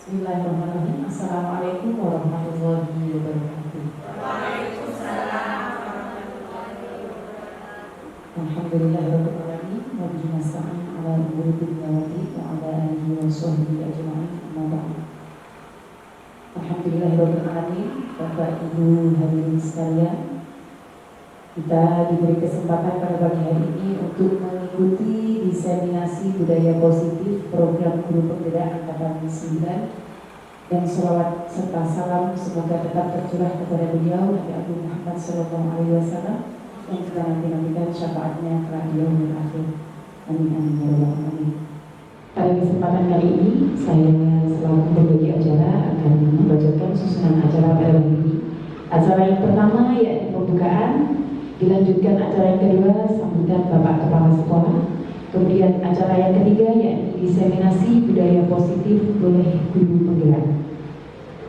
Bismillahirrahmanirrahim. Assalamualaikum warahmatullahi wabarakatuh. Waalaikumsalam. Alhamdulillahirabbil alamin wa bihi nasta'in ala umuri dunya wa din wa ala alihi wa sahbihi ajma'in. Amma ba'd. Alhamdulillahirabbil alamin, Bapak Ibu hadirin sekalian, kita diberi kesempatan pada pagi hari ini untuk mengikuti diseminasi budaya positif program Guru Penggerak Angkatan 9, dan sholawat serta salam semoga tetap tercurah kepada beliau Nabi Agung Muhammad SAW yang kita nanti-nantikan syafaatnya kelak di yaumil akhir. Amin amin ya rabbal alamin. Pada kesempatan kali ini saya selaku pembagi acara akan membacakan susunan acara pada hari ini. Acara yang pertama yaitu pembukaan, dilanjutkan acara yang kedua sambutan Bapak Kepala Sekolah, kemudian acara yang ketiga yaitu diseminasi budaya positif oleh Guru Penggerak.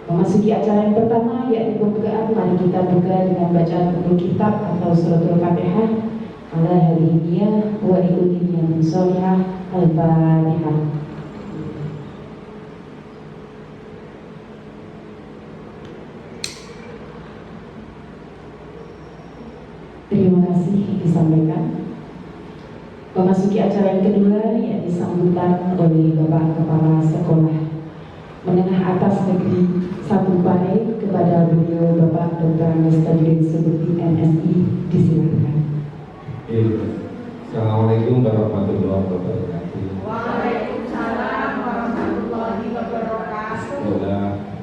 Memasuki acara yang pertama yaitu pembukaan, mari kita buka dengan bacaan Ummul Kitab atau Suratul Fatihah ala halihiyah wa ikuniyah min sholihah al-Fatihah. Terima kasih disampaikan. Memasuki acara yang kedua yaitu sambutan oleh Bapak Kepala Sekolah Menengah Atas Negeri 1 Pare kepada beliau Bapak Dr. Andes Tajudin Subukti MSI, disilakan. Assalamualaikum warahmatullahi wabarakatuh. Waalaikumsalam warahmatullahi wabarakatuh.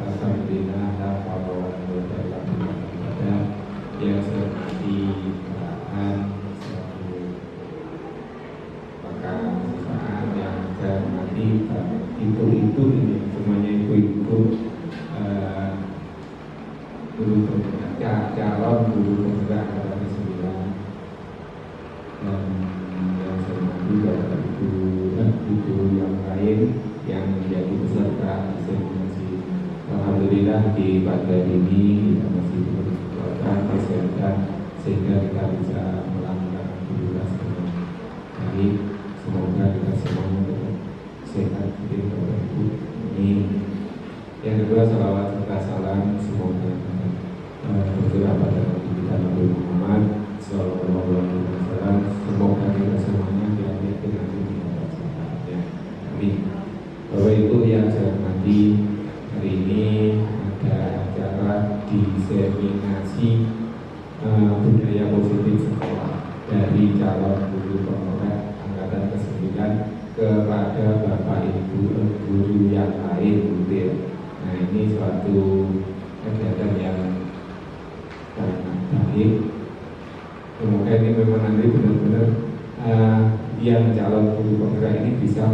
Alhamdulillah, yang seperti perasaan satu maka perusahaan yang saya mati itu ini semuanya ibu-ibu guru penggerak, calon guru penggerak Angkatan 9, dan yang saya mati bapak ibu yang lain yang menjadi peserta diseminasi. Alhamdulillah di pada ini kita masih berkekuatan kesehatan sehingga kita bisa melakukan aktivitas dengan baik. Semoga kita semuanya tetap sehat di Bapak Ibu. Ini yang kedua, salawat serta salam semoga tercurah pada Nabi kita Nabi Muhammad Sallallahu Alaihi Wasallam. Semoga kita semuanya diambil dengan di atas syafaatnya. Amin. Bapak Ibu yang saya hormati, hari ini ada acara diseminasi budaya positif sekolah dari calon guru penggerak Angkatan ke-9 kepada Bapak Ibu guru yang lain. Nah, ini suatu kegiatan yang sangat baik. Semoga ini memang nanti benar-benar yang calon guru penggerak ini bisa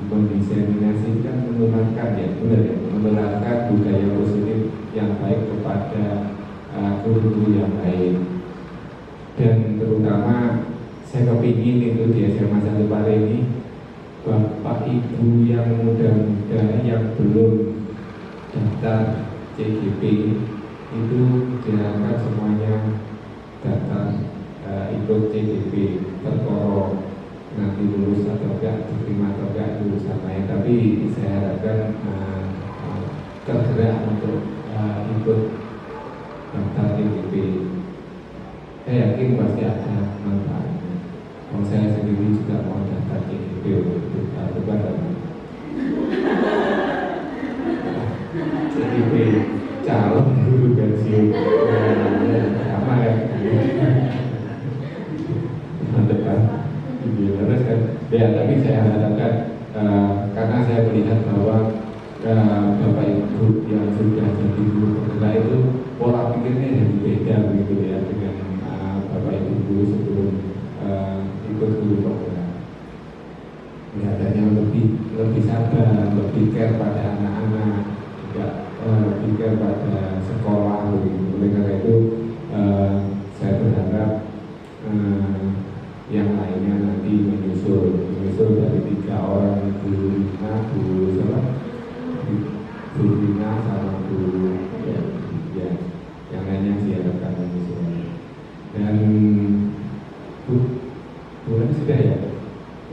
mendiseminasi kan menularkan ya, benar ya, menularkan budaya positif yang baik kepada guru-guru yang lain. Dan terutama saya kepingin itu di SMA 1 Pare ini Bapak Ibu yang muda-muda yang belum daftar CGP itu diharapkan semuanya daftar ikut CGP terkoro nanti lulus atau enggak, diterima atau enggak lulusan lain, tapi saya harapkan tergerak untuk ikut daftar CGP. Saya yakin pasti ada manfaatnya. Kalau saya sendiri juga mau daftar CGP untuk lebaran. CGP calon guru pensiun sama ya. Mantap kan? Terus kan, ya tapi saya harapkan karena saya melihat bahwa Bapak Ibu yang sudah jadi guru penggerak itu pola pikirnya jadi beda begitu ya dengan Bapak Ibu guru sebelum ikut guru penggerak. Kelihatannya lebih sabar, lebih care pada anak-anak, juga lebih care pada sekolah begitu. Oleh karena itu saya berharap yang lainnya nanti menyusul dari 3 orang, Bu Rina sama Bu ya, yang lainnya diharapkan menyusul. Dan Bu sudah ya?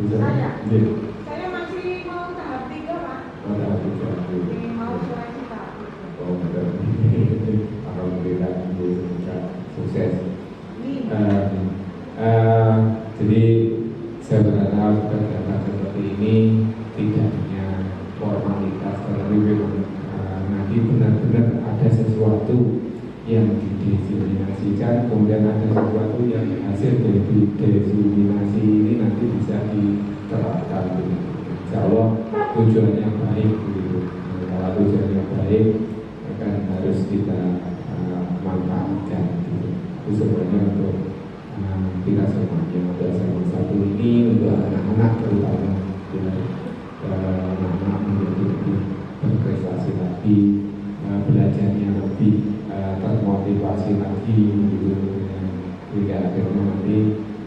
Saya masih mau tahap 3 Pak. yang didiskriminasikan, kemudian ada sesuatu yang hasil dari diskriminasi ini nanti bisa diterapkan. Insya Allah tujuannya baik begitu. Kalau tujuannya baik akan harus kita manfaatkan. Itu sebenarnya untuk kita semuanya, untuk sama satu ini, untuk anak-anak terutama biar anak-anak menjadi lebih berprestasi lagi, belajarnya lebih termotivasi lagi gitu, hingga akhirnya nanti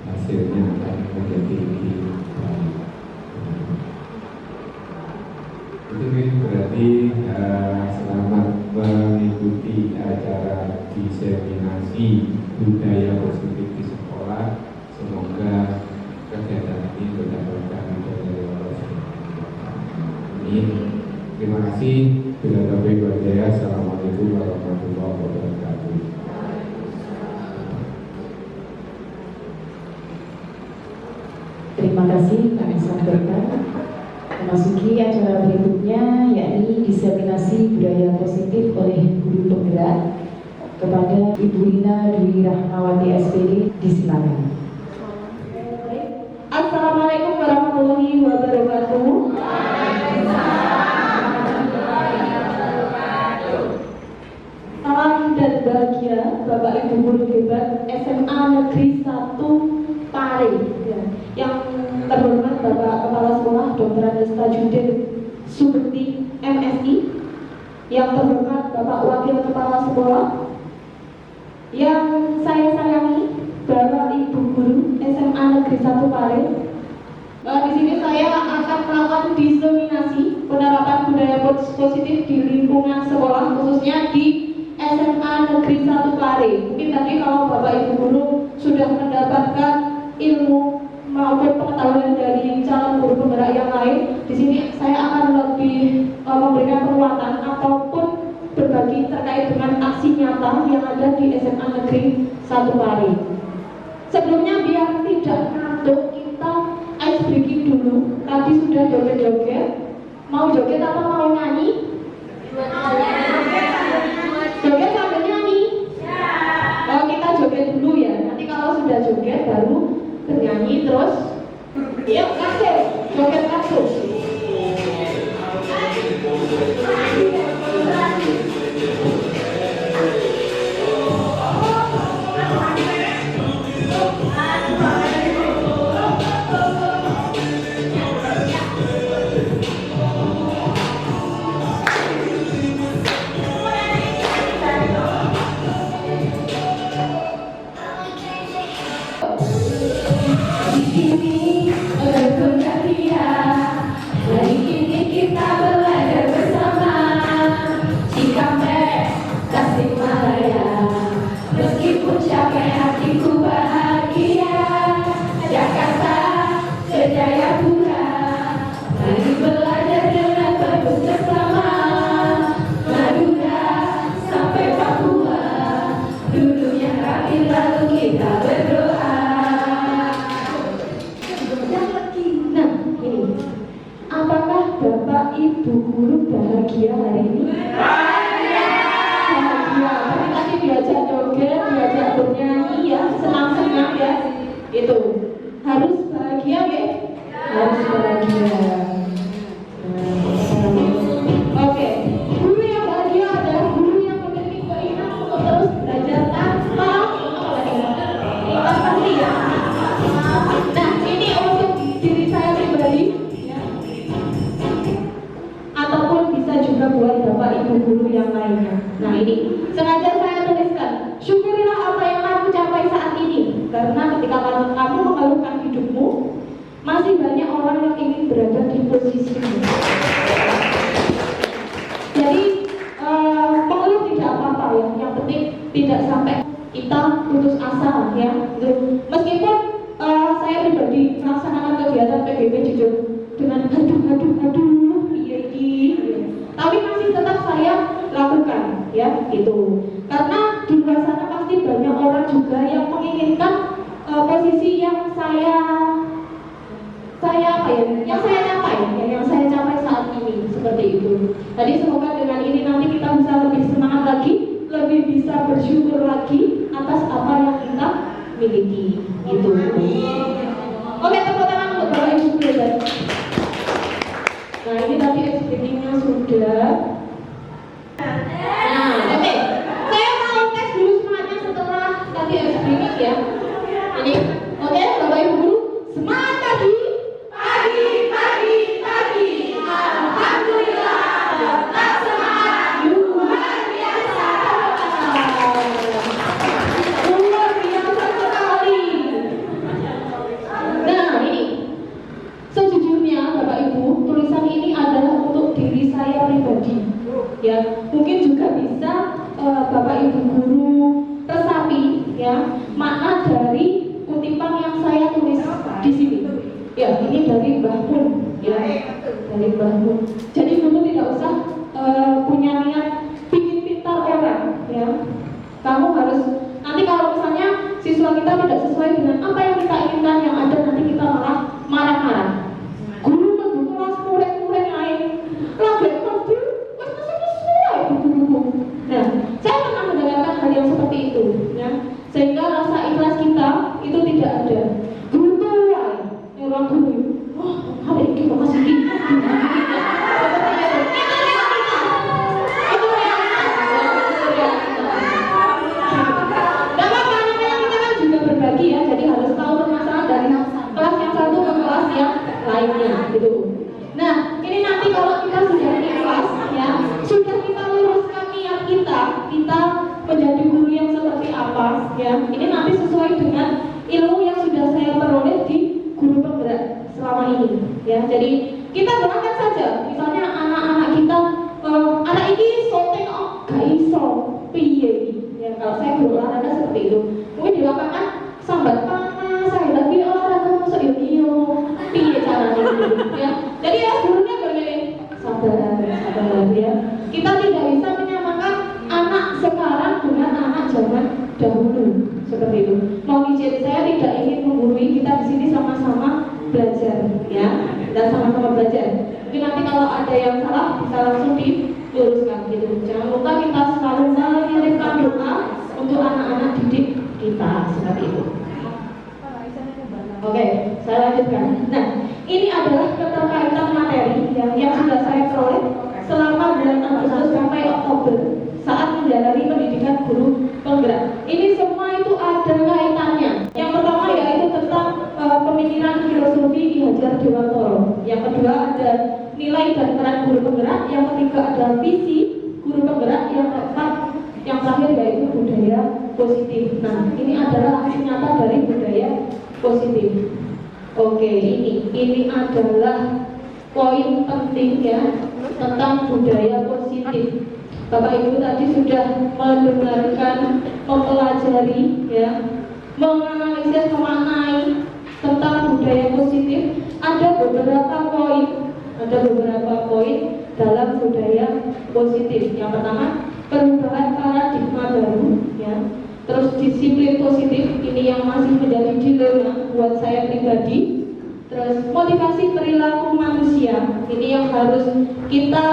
hasilnya akan menjadi lebih baik. Itu berarti selamat mengikuti acara diseminasi budaya positif di sekolah. Semoga kegiatan ini berdampak dari Allah. Amin. Terima kasih. Bila taufiq wal hidayah. Assalamualaikum warahmatullahi wabarakatuh. Terima kasih kami sampaikan. Memasuki acara berikutnya, yakni diseminasi budaya positif oleh guru penggerak kepada Ibu Ina Dwi Rahmawati SPD. Disilakan. Assalamualaikum warahmatullahi wabarakatuh. Salam dan bahagia Bapak Ibu guru hebat SMA Negeri 1 Pare, yang terhormat Bapak Kepala Sekolah Dr. Anesta Judin Subekti MSI, yang terhormat Bapak Wakil Kepala Sekolah, yang saya sayangi Bapak Ibu guru SMA Negeri 1 Pare. Di sini saya akan melakukan diseminasi penerapan budaya positif di lingkungan sekolah, khususnya di SMA Negeri 1 Pare. Mungkin tadi kalau Bapak Ibu guru sudah mendapatkan ilmu maupun pengetahuan dari calon guru penggerak yang lain, di sini saya akan lebih memberikan penguatan ataupun berbagi terkait dengan aksi nyata yang ada di SMA Negeri 1 Pare. Sebelumnya biar tidak ngantuk, kita ice breaking dulu. Tadi sudah joget-joget. Mau joget atau mau nyanyi? Joget sambil nyanyi? Oh, kita joget dulu ya. Nanti kalau sudah joget baru bernyanyi terus. Yuk, kasih joget kasih. Bahagia hari ini? Bahagia. Tapi tadi diajak joget, diajak bernyanyi ya, senang-senang ya. Itu harus bahagia ya? Harus bahagia. Oke, guru yang bahagia adalah guru yang memiliki keinginan untuk terus belajar tanpa pasti ya. Nah, ini untuk diri saya pribadi. Juga buat Bapak Ibu guru yang lainnya. Nah, ini sengaja saya tuliskan, syukurilah apa yang kamu capai saat ini, karena ketika kamu mengeluhkan hidupmu, masih banyak orang yang ingin berada di posisimu. Jadi mengeluh tidak apa-apa ya, yang penting tidak sampai kita putus asa ya. Meskipun saya pribadi melaksanakan kegiatan PGP jujur dengan aduh tapi masih tetap saya lakukan ya gitu, karena di luar sana pasti banyak orang juga yang menginginkan posisi yang saya capai saat ini seperti itu. Jadi semoga dengan ini nanti kita bisa lebih semangat lagi, lebih bisa bisa bersyukur lagi atas apa yang kita miliki. Gitu. Oke, tepuk tangan untuk Bapak Ibu Guru. Nah, ini tadi explaining-nya sudah. Nah, oke. Saya mau tes dulu semangatnya setelah tadi explaining ya. Ini, oke, Bapak Ibu Guru, semangat pagi. Pagi, pagi, pagi. Alhamdulillah, tetap semangat. Luar biasa. Luar biasa sekali. Nah, ini. Sejujurnya Bapak Ibu, tulisan ini adalah untuk diri saya pribadi. Ya, mungkin juga bisa Bapak Ibu Guru resapi ya makna dari kutipan yang saya tulis di sini. Ya, ini dari Mbah Mun ya, dari Mbah Mun. Jadi Guru tidak usah punya niat bikin pintar orang ya. Kamu harus nanti kalau misalnya siswa kita tidak sesuai dengan apa yang kita inginkan, yang ada nanti kita malah marah-marah. Guru mlebu kelas murid-murid lain lagi mlebu wis sesuai guru. Nah, saya pernah mendengarkan hal yang seperti itu ya. Sehingga rasa ikhlas kita itu tidak ada. Guru tuh ya, orang guru. Wah, hari ini kok masih gini. Ya, jadi harus tahu permasalahan dari kelas yang satu ke kelas yang lainnya gitu. Nah, ini nanti kalau kita sudah ikhlas ya, sudah kita luruskan niat kita menjadi guru yang seperti apa ya. Ini nanti sesuai dengan ilmu yang sudah saya peroleh di guru penggerak selama ini ya. Jadi kita doakan saja, misalnya anak-anak kita anak ini sotek gak iso piye ya. Kalau saya guru olahraga seperti itu, mungkin di lapangan sambat panas, saya lagi olahraga masuk yo piye caranya gitu ya. Jadi ya gurunya berkali sabar ya. Kita tidak bisa menyamakan anak sekarang dengan anak zaman dahulu seperti itu. Mau izin, saya tidak ingin menggurui, kita di sini sama-sama belajar ya. Kita sama-sama belajar. Jadi nanti kalau ada yang salah bisa langsung diluruskan gitu. Jangan lupa kita selalu mengirimkan doa untuk anak-anak didik kita seperti itu. Oke, saya lanjutkan. Nah, ini adalah keterkaitan materi yang sudah saya peroleh selama bulan Agustus sampai Oktober saat menjalani pendidikan guru penggerak. Ini semua itu ada kaitannya. Yang pertama yaitu tentang pemikiran filosofi Ki Hajar Dewantoro. Yang kedua ada nilai dan peran guru penggerak. Yang ketiga ada visi guru penggerak. Yang keempat, yang terakhir yaitu budaya positif. Nah, ini adalah hasil nyata dari budaya positif. Oke, ini adalah poin penting ya tentang budaya positif. Bapak Ibu tadi sudah mendengarkan, mempelajari ya, menganalisis, memaknai tentang budaya positif. Ada beberapa poin dalam budaya positif. Yang pertama, perubahan paradigma baru ya. Terus disiplin positif, ini yang masih menjadi dilema buat saya pribadi. Terus motivasi perilaku manusia, ini yang harus kita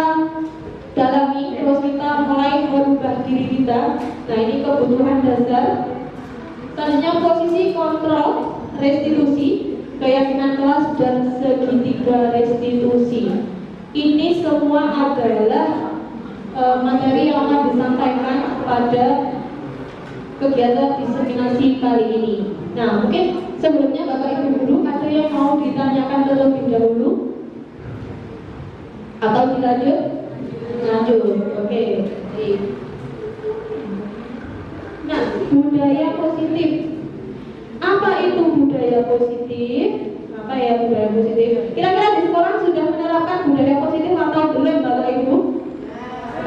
dalami, terus kita mulai merubah diri kita. Nah, ini kebutuhan dasar. Selanjutnya posisi kontrol, restitusi, keyakinan kelas dan segitiga restitusi. Ini semua adalah materi yang akan disampaikan pada kegiatan diseminasi kali ini. Nah, mungkin sebelumnya Bapak Ibu Guru ada yang mau ditanyakan terlebih dahulu atau dilanjut? Lanjut, oke. Nah, budaya positif. Apa itu budaya positif? Apa ya budaya positif? Kira-kira di sekolah sudah menerapkan budaya positif atau belum, Bapak Ibu?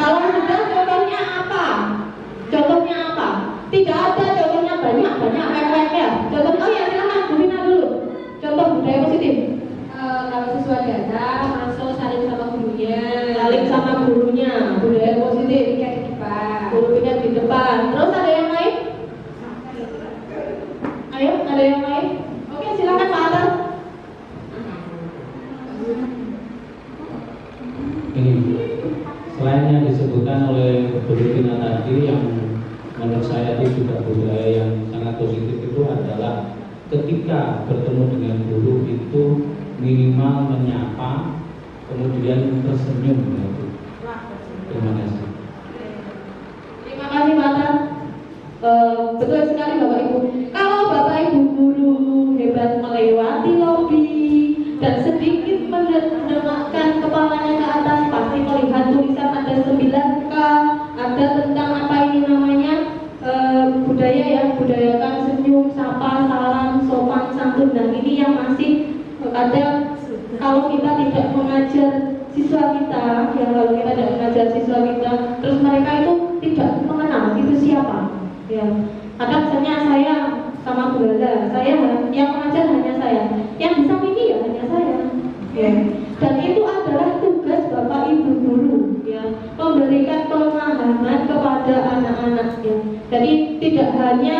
Kalau sudah, contohnya apa? Contohnya apa? Tidak ada contohnya, banyak ya. Contoh, oh ya silakan Bu Vina dulu. Contoh budaya positif. Kalau siswa datang langsung saling sama gurunya. Saling sama gurunya, budaya positif. Piket di depan. Guru piket di depan. Terus ada yang lain? Ayo, ada yang lain? Oke, silakan Pak Atar. Ini selain yang disebutkan oleh Bu Vina tadi yang menurut saya itu juga budaya yang sangat positif itu adalah ketika bertemu dengan guru itu minimal menyapa, kemudian tersenyum gitu. Terima kasih. Terima kasih Pak Tan. Betul sekali Bapak Ibu. Kalau Bapak Ibu guru hebat melewati lobi dan sedikit mendengarkan kepalanya ke atas, pasti melihat tulisan ada 9K, ada tentang apa ini namanya budaya ya, budayakan senyum, sapa, salam, sopan, santun. Dan ini yang masih ada kalau kita tidak mengajar siswa kita, ya kalau kita tidak mengajar siswa kita, terus mereka itu tidak mengenal itu siapa. Ya, ada misalnya saya sama Bu Lala, saya yang mengajar hanya saya, yang bisa ini ya hanya saya. Ya. Dan itu adalah tugas Bapak Ibu guru, ya, memberikan pemahaman kepada anak-anak. Ya. Jadi tidak hanya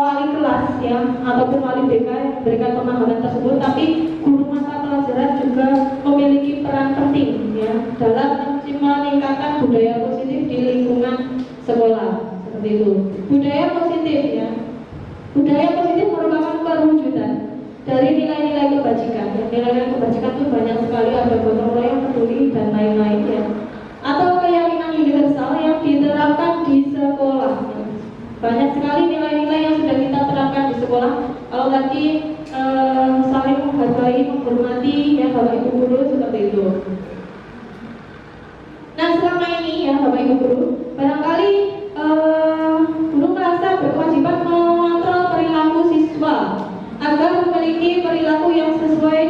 wali kelas ya ataupun wali BK yang memberikan pemahaman tersebut, tapi guru mata pelajaran juga memiliki peran penting ya dalam meningkatkan budaya positif di lingkungan sekolah. Seperti itu. Budaya positif ya. Budaya positif merupakan perwujudan dari nilai-nilai kebajikan. Ya, nilai-nilai kebajikan itu banyak sekali, ada gotong royong, peduli dan lain-lain ya. Atau keyakinan universal yang diterapkan di sekolah. Ya. Banyak sekali nilai-nilai yang sudah kita terapkan di sekolah. Kalau tadi saling menghargai, menghormati ya Bapak Ibu guru seperti itu. Nah selama ini ya Bapak Ibu guru, barangkali guru merasa berkewajiban mengontrol perilaku siswa agar memiliki perilaku yang sesuai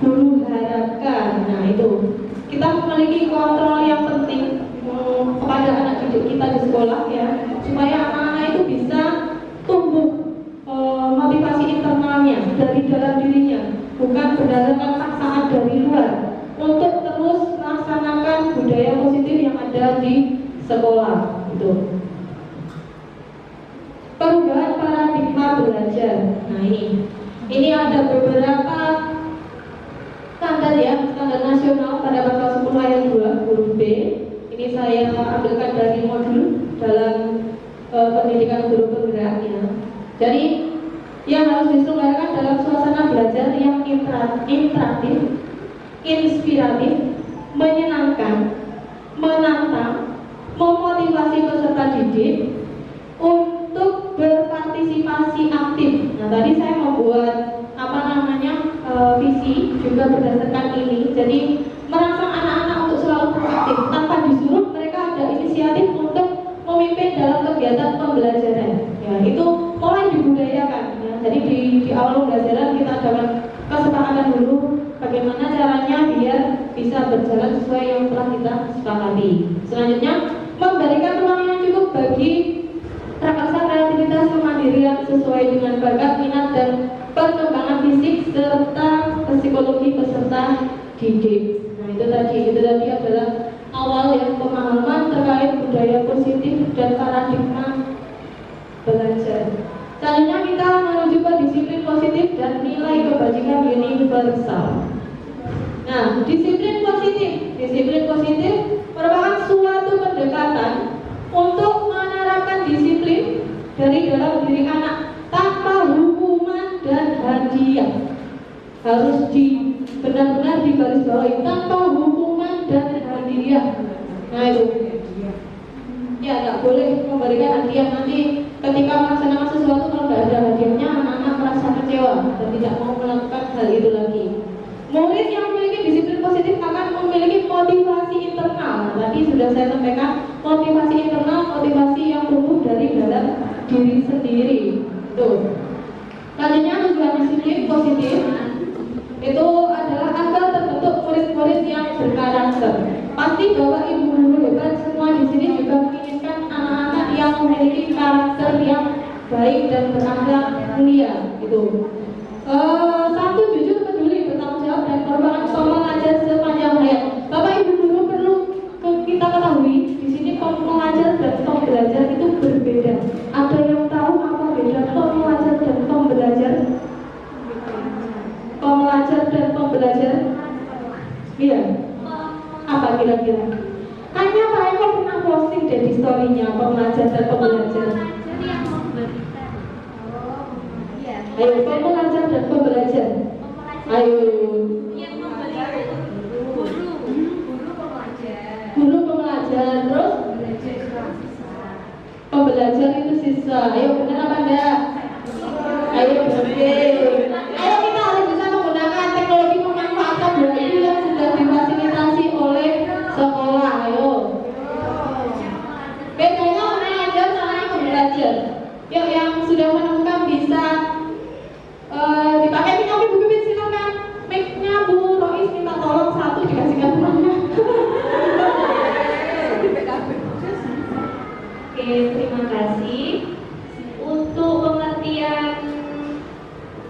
guru harapkan. Nah itu kita memiliki kontrol yang penting kepada anak didik kita di sekolah ya, supaya anak-anak itu bisa tumbuh motivasi internalnya dari dalam dirinya, bukan berdasarkan paksaan dari luar, untuk terus melaksanakan budaya positif yang ada di sekolah. Itu perubahan paradigma belajar. Nah ini ada beberapa standar ya, standar nasional pada pasal 10 ayat 2 huruf B. Ini saya ambilkan dari modul dalam pendidikan guru penggerak ya. Jadi yang harus diselenggarakan dalam suasana belajar yang interaktif, inspiratif, menyenangkan, menantang, memotivasi peserta didik untuk berpartisipasi aktif. Nah tadi saya membuat visi juga berdasarkan ini. Jadi merangsang anak-anak untuk selalu proaktif tanpa disuruh, mereka ada inisiatif untuk memimpin dalam kegiatan pembelajaran. Ya itu mulai dibudayakan. Ya. Jadi di awal pembelajaran kita dapat kesepakatan dulu bagaimana caranya biar bisa berjalan sesuai yang telah kita sepakati. Selanjutnya memberikan ruang yang cukup bagi prakarsa kreativitas kemandirian sesuai dengan bakat, minat dan perkembangan fisik serta psikologi peserta didik. Nah itu tadi adalah awal yang pemahaman terkait budaya positif dan paradigma belajar. Selanjutnya kita menuju ke disiplin positif dan nilai kebajikan universal. Nah, disiplin positif merupakan suatu pendekatan untuk menerapkan disiplin dari dalam diri anak tanpa hukuman dan hadiah. Harus benar-benar digarisbawahi, tanpa hukuman dan hadiah. Nah itu ya nggak boleh memberikan hadiah. Nanti ketika melaksanakan sesuatu kalau nggak ada hadiahnya, anak-anak merasa kecewa dan tidak mau melakukan hal itu lagi. Murid yang memiliki disiplin positif akan memiliki motivasi internal. Tadi sudah saya sampaikan, motivasi internal, motivasi yang tumbuh dari dalam diri sendiri. Tuh. Selanjutnya tujuan disiplin positif itu adalah agar terbentuk murid-murid yang berkarakter. Pasti Bapak Ibu guru hebat semua di sini juga menginginkan anak-anak yang memiliki karakter yang baik dan berakhlak mulia. Gitu. Satu, jujur, peduli, bertanggung jawab dan merupakan pelajar sepanjang hayat. Bapak Ibu guru perlu kita ketahui di sini pelajar dan pembelajar itu berbeda. Ada yang tahu apa beda pelajar dan pembelajar? Pelajar dan pembelajar, iya. Apa kira-kira? Hanya Pak Eko pernah posting deh di story-nya pembelajar dan pembelajar. Pembelajar yang memberikan. Iya. Ayo pembelajar dan pembelajar. Pembelajar. Ayo. Yang memberikan guru. Guru pembelajar. Guru pembelajar terus Belajar itu siswa. pembelajar itu siswa. Ayo benar apa enggak? Ayo oke. Ayo kita harus bisa menggunakan teknologi pemanfaatan berarti yang sudah difasilitasi oleh sekolah. Ayo. Bedanya mengajar sama pembelajar. Yuk yang sudah menemukan bisa dipakai mic Bu Bibit, silakan. Mic-nya Bu Rois minta tolong satu dikasihkan temannya. Oke, terima kasih. Untuk pengertian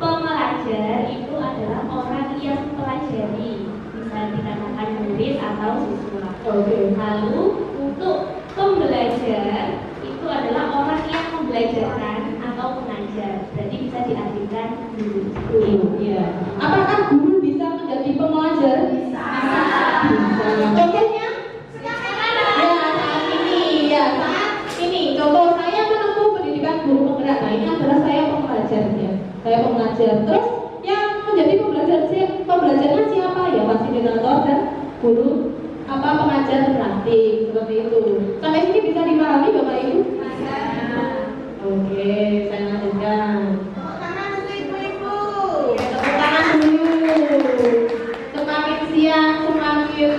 pembelajar itu adalah orang yang mempelajari, bisa dikatakan murid atau siswa. Oke. Lalu untuk pembelajar itu adalah orang yang membelajarkan atau mengajar. Berarti bisa diartikan guru. Iya. Apakah guru bisa menjadi pembelajar? Bisa. Contohnya? Ya, saat ini. Ya, saat ini. Contoh saya menempuh pendidikan guru penggerak. Nah, ini adalah saya pembelajarnya. Saya pembelajar. Terus yang menjadi pembelajarnya siapa? Ya, fasilitator dan guru pengajar praktik seperti itu. Sampai sini bisa dipahami Bapak Ibu? Oke, saya lanjutkan. Tepuk tangan dulu. Semakin siang semakin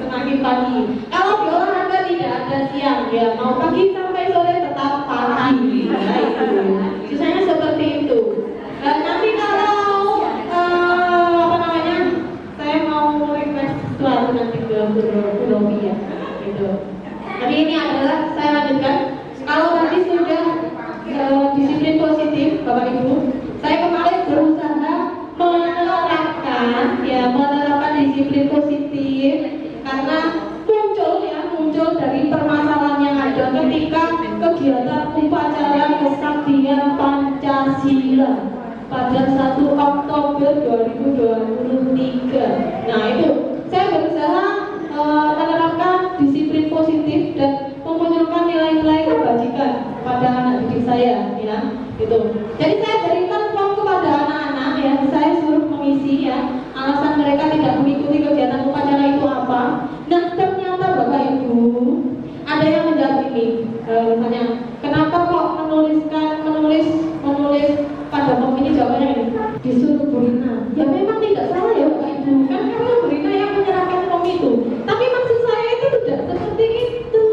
semakin pagi. Kalau di olahraga tidak ada siang, ya mau pagi sampai sore tetap pagi. Ya, itu. Sisanya seperti itu. Dan nanti kalau saya mau request sesuatu nanti ke Bu Robi ya, gitu. Tapi ini adalah saya lanjutkan. Kalau tadi sudah disiplin positif, Bapak Ibu, saya kemarin berusaha menerapkan disiplin positif karena muncul dari permasalahan yang ada ketika kegiatan upacara kesaktian Pancasila pada 1 Oktober 2023. Nah itu saya berusaha menerapkan disiplin positif dan memunculkan nilai-nilai kebajikan pada anak didik saya, ya, gitu. Jadi saya berikan form kepada anak-anak, ya, saya suruh mengisi, ya, alasan mereka tidak mengikuti kegiatan upacara itu apa. Nah ternyata Bapak Ibu ada yang menjawab ini, misalnya kenapa kok menulis pada form ini jawabannya ini disuruh Bu Rina. Ya memang tidak salah ya Bapak Ibu, kan karena Bu Rina yang menyerahkan form itu. Tapi maksud saya itu tidak seperti itu.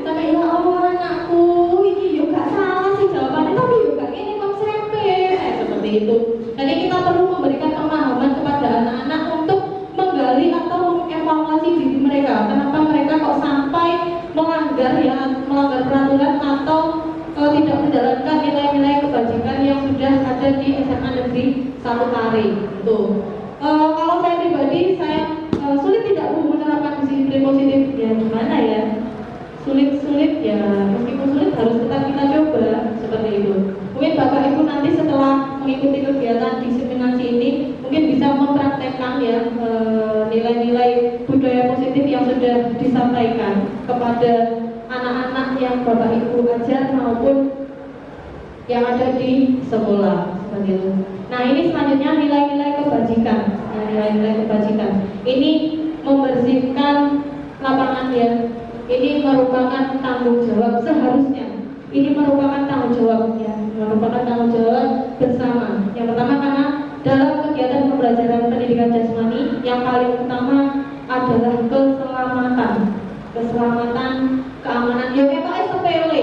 Sampai ya Allah anakku, ini juga salah sih jawabannya, tapi juga ini konsepnya seperti itu. Jadi kita perlu memberikan pemahaman kepada anak-anak untuk menggali atau mengevaluasi diri mereka. Kenapa mereka kok sampai melanggar peraturan atau tidak menjalankan nilai-nilai kebajikan yang sudah ada di SMA Negeri 1 Pare. Itu. Kalau saya pribadi, saya sulit tidak menerapkan disiplin positif. Ya gimana ya? Sulit ya. Meskipun sulit harus tetap kita coba seperti itu. Mungkin Bapak Ibu nanti setelah mengikuti kegiatan diseminasi ini mungkin bisa mempraktekkan ya nilai-nilai budaya positif yang sudah disampaikan kepada anak-anak yang Bapak Ibu ajar maupun yang ada di sekolah seperti itu. Nah ini selanjutnya nilai-nilai kebajikan. Nilai-nilai kebajikan ini membersihkan lapangan, ya. Ini merupakan tanggung jawab seharusnya. Ini merupakan tanggung jawab, ya. Merupakan tanggung jawab bersama. Yang pertama karena dalam kegiatan pembelajaran pendidikan jasmani yang paling utama adalah keselamatan, keamanan. Ya kayak sepele,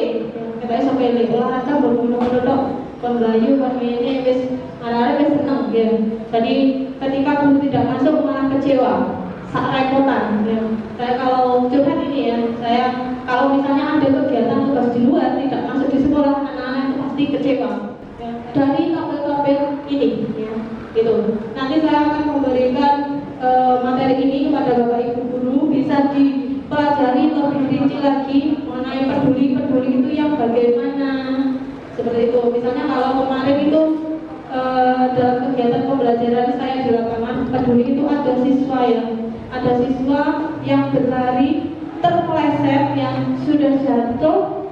olahraga berguna-guna tok, pembelayu, ini wis arek wis seneng, ya. Jadi ketika guru tidak masuk malah kecewa, sak repotan, ya. Saya kalau curhat ini ya, saya kalau misalnya ada kegiatan tugas di luar tidak masuk di sekolah, anak-anak itu pasti kecewa, ya. Dari tabel-tabel ini, ya, gitu. Nanti saya akan memberikan materi ini kepada Bapak Ibu guru, bisa dipelajari lebih rinci lagi mengenai peduli itu yang bagaimana, seperti itu. Misalnya kalau kemarin itu dalam kegiatan pembelajaran saya di lapangan peduli itu ada siswa yang ada siswa yang berlari terpeleset, yang sudah jatuh,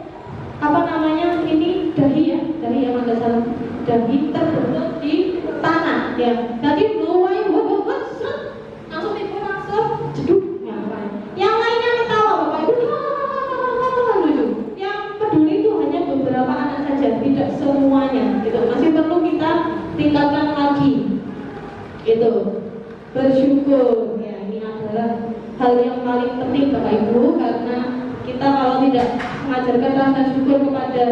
apa namanya, ini dahi ya kalau nggak salah, dahi terbentuk di tanah ya. Jadi luai langsung itu langsung jeduk. Yang lainnya ketawa Bapak Ibu, lucu. Yang peduli itu hanya beberapa anak saja, tidak semuanya. Gitu. Masih perlu kita tingkatkan lagi. Itu bersyukur. Ya, ini adalah hal yang paling penting Bapak Ibu, karena kita kalau tidak mengajarkan rasa syukur kepada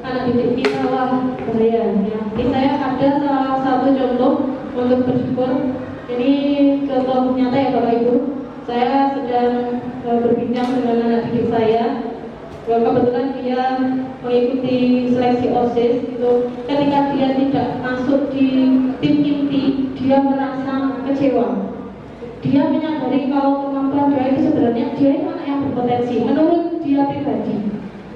anak didik kita, wah bahaya ya. Ini saya ada salah satu contoh untuk bersyukur. Ini contoh nyata ya Bapak Ibu. Saya sedang berbincang dengan anak didik saya. Kebetulan dia mengikuti seleksi OSIS itu. Ketika dia tidak masuk di tim inti, dia merasa kecewa. Dia menyadari kalau kemampuan dia itu sebenarnya dia itu anak yang berpotensi menurut dia pribadi.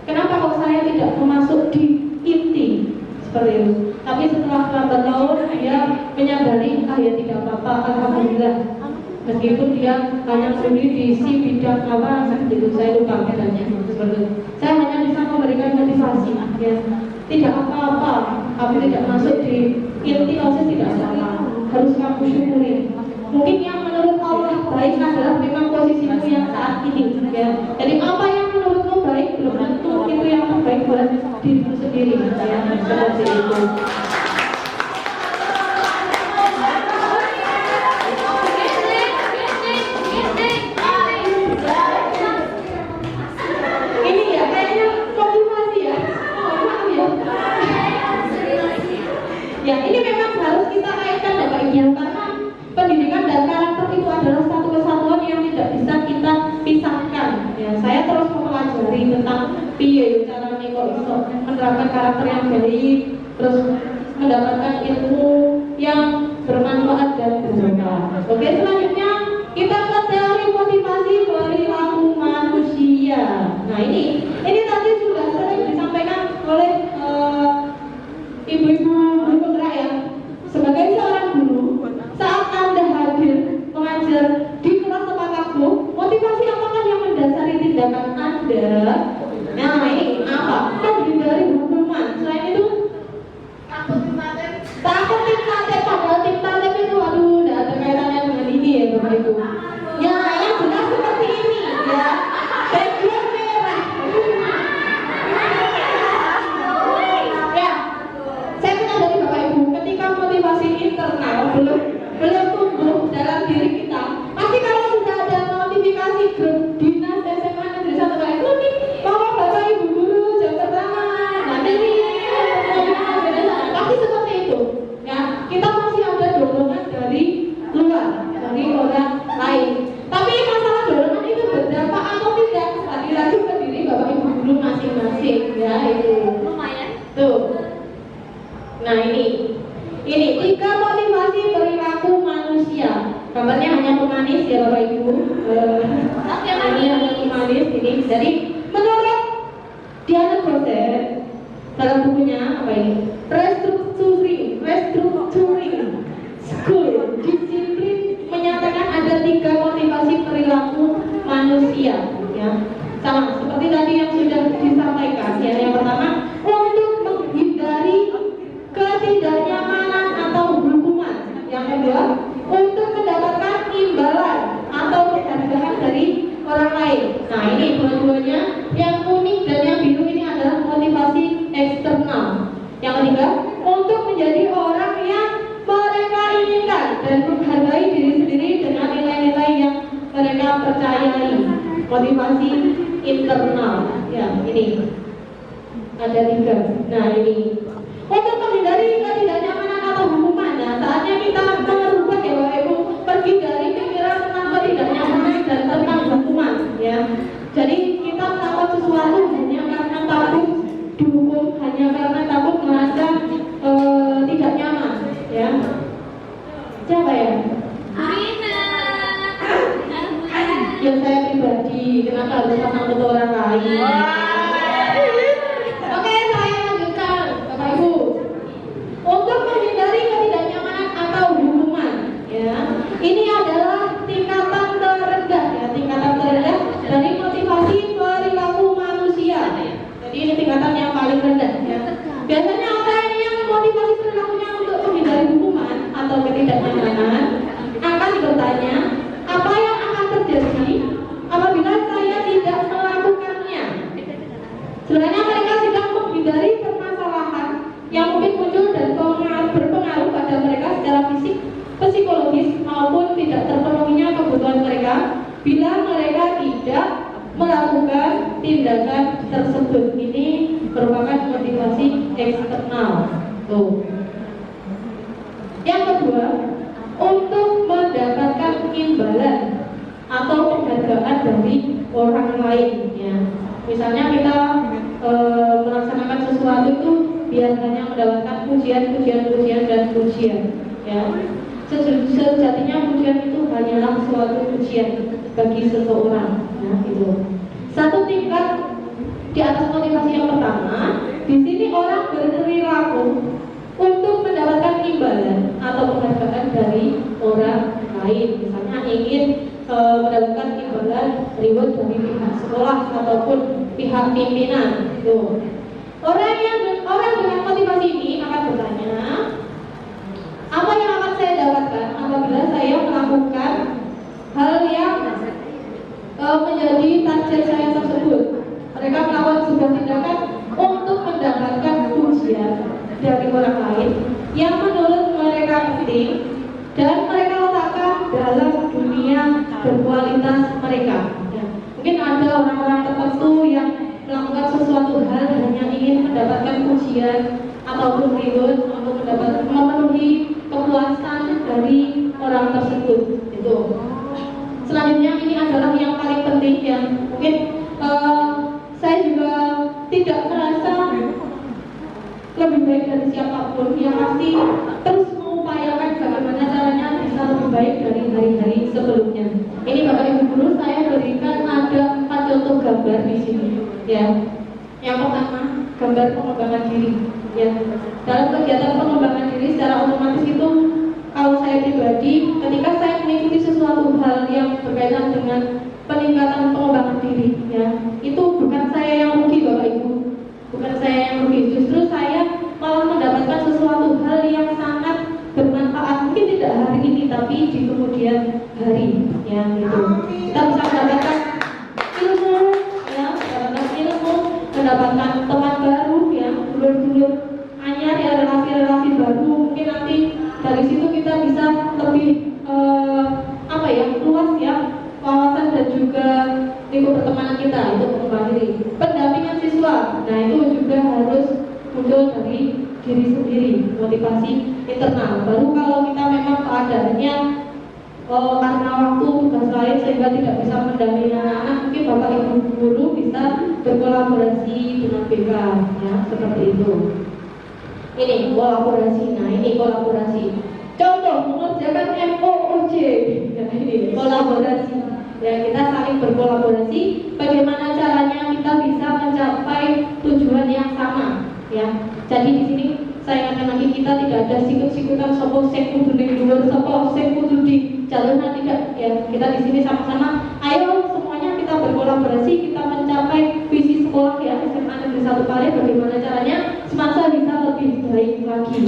Kenapa kok saya tidak masuk di inti seperti itu? Tapi setelah lambat laun dia menyadari, ya tidak apa-apa, alhamdulillah. Meskipun dia hanya peduli di bidang apa, gitu, saya lupa bedanya seperti itu. Saya hanya bisa memberikan motivasi, ya. Tidak apa-apa, kamu tidak masuk di inti OSIS tidak salah, harus kamu syukuri. Mungkin yang menurut Allah baik adalah memang posisimu yang saat ini, ya. Jadi apa yang menurutmu baik belum tentu itu yang terbaik buat dirimu sendiri, ya. Seperti itu. Ini ya kayaknya motivasi ya. Maaf ya. Ya ini memang harus kita kaitkan Bapak Ibu, karena pendidikan dan karakter itu adalah satu kesatuan yang tidak bisa kita pisahkan. Ya, saya terus mempelajari tentang piye cara kok iso menerapkan karakter yang baik, terus mendapatkan ilmu yang bermanfaat dan berguna. Oke, selanjutnya kita ke teori motivasi perilaku manusia. Nah ini tadi sudah sering disampaikan oleh ibu-ibu guru penggerak ya. Sebagai seorang guru, saat Anda hadir mengajar di kelas tempat aku, motivasi apakah yang mendasari tindakan Anda? Nah ini apa? Kan dari hukuman. Selain itu takut tim tatek, padahal tim tatek itu aduh tidak ada kaitannya dengan ini ya Bapak Ibu. Ya yang jelas seperti ini ya. Background merah. Ya, saya menyadari Bapak Ibu, ketika motivasi internal belum tumbuh dalam diri kita, pasti kalau sudah ada notifikasi grup dinas SMA Negeri 1 itu nih, bahwa Bapak Ibu guru jam pertama, nanti nih pasti seperti itu. Ya, kita masih ada dorongan dari luar, dari orang lain. Tapi masalah dorongan itu berdampak atau tidak, lagi-lagi ke diri Bapak Ibu guru masing-masing. Ya itu. Lumayan. Tuh. Nah ini 3 motivasi perilaku manusia. Gambarnya hanya pemanis ya Bapak Ibu. Ini hanya pemanis ini. Jadi menurut Diana Crosset dalam bukunya apa ini? Restructuring School Disiplin menyatakan ada 3 motivasi perilaku manusia. Ya, sama seperti tadi yang sudah disampaikan. Ya, yang pertama untuk menghindari ketidaknyamanan atau hukuman. Yang kedua, untuk mendapatkan imbalan atau penghargaan dari orang lain. Nah ini dua-duanya yang unik dan yang biru ini adalah motivasi eksternal. Yang ketiga, untuk menjadi orang yang mereka inginkan dan menghargai diri sendiri dengan nilai-nilai yang mereka percayai. Motivasi internal. Ya ini ada 3. Nah ini untuk menghindari ketidaknyamanan atau hukuman. Nah, saatnya kita merubah ya Bapak Ibu, pergi dari pikiran tentang ketidaknyamanan dan tentang hukuman ya. Jadi kita takut sesuatu hanya karena takut dihukum, hanya karena takut merasa tidak nyaman ya. Siapa ya? Ya saya pribadi, kenapa harus pasang foto orang lain? Oke, saya lanjutkan Bapak Ibu. Untuk menghindari ketidaknyamanan atau hukuman ya, ini adalah tingkatan paling rendah ya. Biasanya orang yang motivasi perilakunya untuk menghindari hukuman atau ketidaknyamanan akan bertanya, apa yang akan terjadi apabila saya tidak melakukannya? Sebenarnya mereka sedang menghindari permasalahan yang mungkin muncul dan berpengaruh pada mereka secara fisik, psikologis maupun tidak terpenuhinya kebutuhan mereka bila mereka tidak melakukan tindakan tersebut. Ini merupakan motivasi eksternal. Tuh. Yang kedua, untuk mendapatkan imbalan atau penghargaan dari orang lain ya. Misalnya kita melaksanakan sesuatu itu biasanya mendapatkan pujian dan pujian ya. Sejatinya pujian itu hanyalah suatu pujian bagi seseorang ya, gitu. Satu tingkat di atas motivasi yang pertama, di sini orang berperilaku untuk mendapatkan imbalan atau penghargaan dari orang lain. Misalnya ingin mendapatkan imbalan reward dari pihak sekolah ataupun pihak pimpinan. Tuh. Orang dengan motivasi ini akan bertanya, apa yang akan saya dapatkan apabila saya melakukan hal yang menjadi target saya tersebut? Mereka melakukan sebuah tindakan untuk mendapatkan pujian dari orang lain yang menurut mereka penting dan mereka letakkan dalam dunia berkualitas mereka. Ya. Mungkin ada orang-orang tertentu yang melakukan sesuatu hal hanya ingin mendapatkan pujian ataupun reward untuk memenuhi kepuasan dari orang tersebut. Itu. Selanjutnya ini adalah yang paling penting yang mungkin saya juga tidak merasa lebih baik dari siapapun, yang pasti terus mengupayakan bagaimana caranya bisa lebih baik dari hari-hari sebelumnya. Ini Bapak Ibu Guru, saya berikan ada 4 contoh gambar di sini ya. Yang pertama, gambar pengembangan diri ya. Dalam kegiatan pengembangan diri secara otomatis itu, kalau saya pribadi, ketika saya mengikuti sesuatu hal yang berkaitan dengan peningkatan pengembangan diri ya, itu bukan saya yang rugi Bapak Ibu, bukan saya yang rugi, justru saya malah mendapatkan sesuatu hal yang sangat bermanfaat, mungkin tidak hari ini tapi di kemudian hari ya gitu. Kita bisa mendapatkan ilmu ya, mendapatkan teman baru ya, dulur-dulur anyar ya, relasi-relasi baru. Mungkin nanti dari situ kita bisa lebih luas ya wawasan dan juga lingkup pertemanan kita, itu pengembangan diri. Pendampingan siswa, nah itu juga harus muncul dari diri sendiri, motivasi internal. Baru kalau kita memang keadaannya karena waktu tugas lain sehingga tidak bisa mendampingi anak-anak, mungkin Bapak Ibu Guru bisa berkolaborasi dengan BK ya, seperti itu. Ini kolaborasi, nah ini kolaborasi. Contoh mengerjakan MOOC, ya, ini kolaborasi. Ya, kita saling berkolaborasi. Bagaimana caranya kita bisa mencapai tujuan yang sama? Ya, jadi di sini saya ingatkan lagi, kita tidak ada sikut-sikutan sopo sing kudu ning dhuwur, sopo sing kudu di jalanan, tidak. Ya, kita di sini sama-sama. Ayo semuanya kita berkolaborasi, kita mencapai visi sekolah ya SMA Negeri 1 Pare. Bagaimana caranya semasa bisa lebih baik lagi?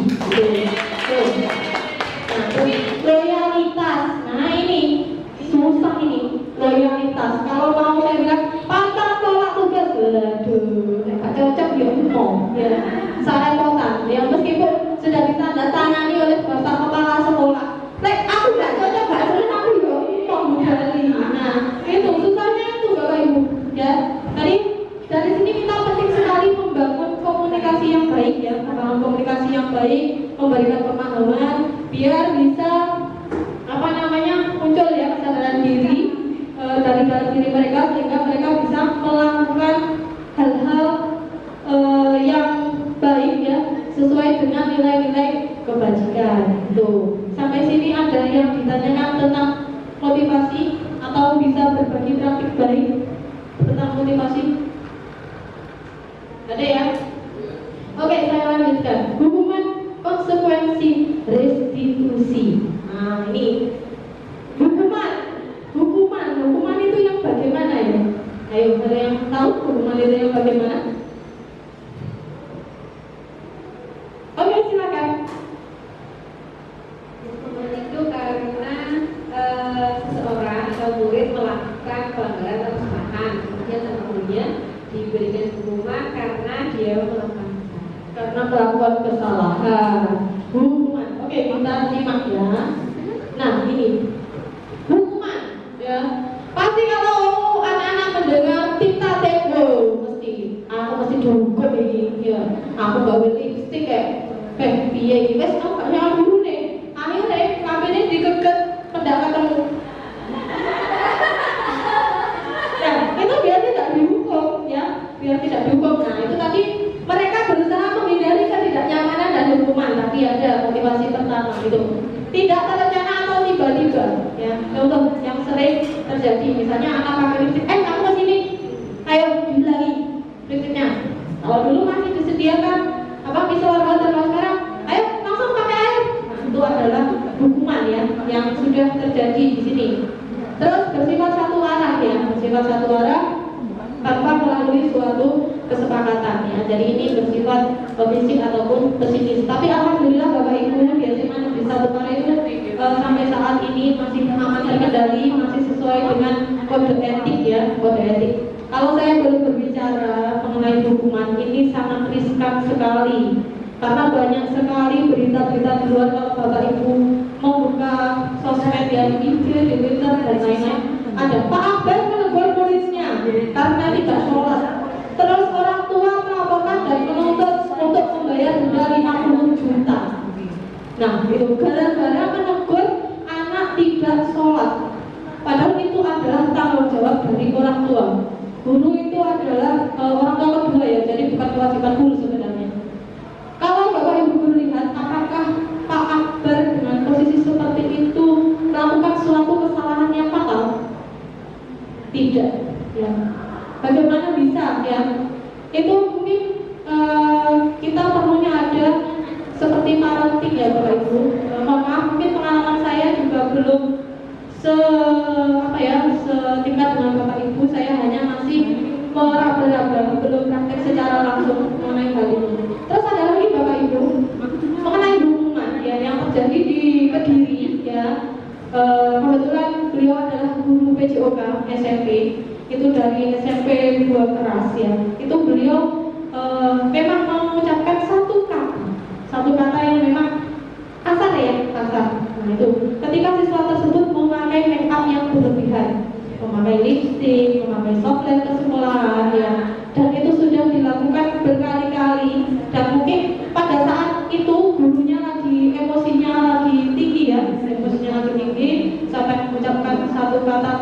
Loyalitas, nah ini susah ini loyalitas. Kalau mau saya bilang pantang tolak tugas, aduh, nggak cocok ya mau ya sarepotan ya, meskipun sudah ditandatangani oleh bapak kepala sekolah. Aku nggak cocok, nggak sulit, aku ya mau modali. Nah itu susahnya itu Bapak Ibu ya. Dari sini kita penting sekali membangun komunikasi yang baik ya, membangun komunikasi yang baik, memberikan pemahaman biar bisa muncul ya kesadaran diri dari dalam diri mereka, sehingga mereka bisa melakukan hal-hal yang baik ya, sesuai dengan nilai-nilai kebajikan. Tuh, sampai sini ada yang ditanyakan tentang motivasi atau bisa berbagi praktik baik tentang motivasi? Ada ya? Oke, saya lanjutkan. Hukuman, konsekuensi, restitusi. Nah, ini hukuman itu yang bagaimana ya? Ayo, ada yang tahu hukuman itu yang bagaimana? pelanggaran kesusahan, kemudian selanjutnya diberikan hukuman karena dia melakukan kesalahan. Hukuman. Oke, kita simak ya. Nah, ini hukuman ya. Pasti kalau anak-anak mendengar tinta tempo aku mesti dihukum ini ya. Aku gawe lipstik kayak piye iki wis aku gak nyaman dulu nih. Akhirnya kambine dikeget pendak ketemu. Nah, itu biar tidak dihukum ya, biar tidak dihukum. Nah, itu tadi mereka berusaha menghindari ketidaknyamanan dan hukuman, tapi ada motivasi pertama itu tidak terencana atau tiba-tiba ya. Contoh yang sering terjadi, misalnya anak pakai lipstik, kamu kesini, ayo diulangi lipstiknya. Kalau dulu masih disediakan misalnya water, kalau sekarang ayo langsung pakai air. Nah, itu adalah hukuman ya yang sudah terjadi di sini. Terus bersifat satu arah ya, bersifat satu arah tanpa melalui suatu kesepakatan ya. Jadi ini bersifat fisik ataupun psikis. Tapi alhamdulillah Bapak Ibu di SMA Negeri 1 Pare itu sampai saat ini masih aman terkendali, masih sesuai dengan kode etik ya, kode etik. Kalau saya boleh berbicara mengenai hukuman, ini sangat riskan sekali karena banyak sekali berita-berita di luar. Kalau Bapak Ibu mau buka sosmed ya, di IG, di Twitter dan lain-lain, ada Pak Akbar menegur muridnya karena tidak sholat. Terus orang tua melaporkan dan menuntut untuk membayar denda 50 juta. Nah, itu gara-gara menegur anak tidak sholat. Padahal itu adalah tanggung jawab dari orang tua. Guru itu adalah orang tua kedua ya, jadi bukan kewajiban guru sebenarnya. Kalau Bapak Ibu guru lihat, apakah Pak Akbar dengan posisi seperti itu melakukan suatu kesalahan yang fatal? Tidak ya. Bagaimana bisa ya? Itu mungkin kita perlunya ada seperti parenting ya Bapak Ibu. Mohon maaf, mungkin pengalaman saya juga belum setingkat dengan Bapak Ibu. Saya hanya masih meraba-raba, belum praktek secara langsung mengenai hal ini. Terus ada lagi Bapak Ibu mengenai hukuman ya yang terjadi di Kediri ya. Kebetulan beliau adalah guru PJOK SMP, itu dari SMP 2 Keras ya. Itu beliau memang mengucapkan satu kata yang memang kasar ya, kasar. Nah itu ketika siswa tersebut memakai make up yang berlebihan, memakai lipstick, memakai softlet ke sekolah ya, dan itu sudah dilakukan berkali-kali. Dan mungkin pada saat itu gurunya lagi emosinya lagi tinggi ya, sampai mengucapkan satu kata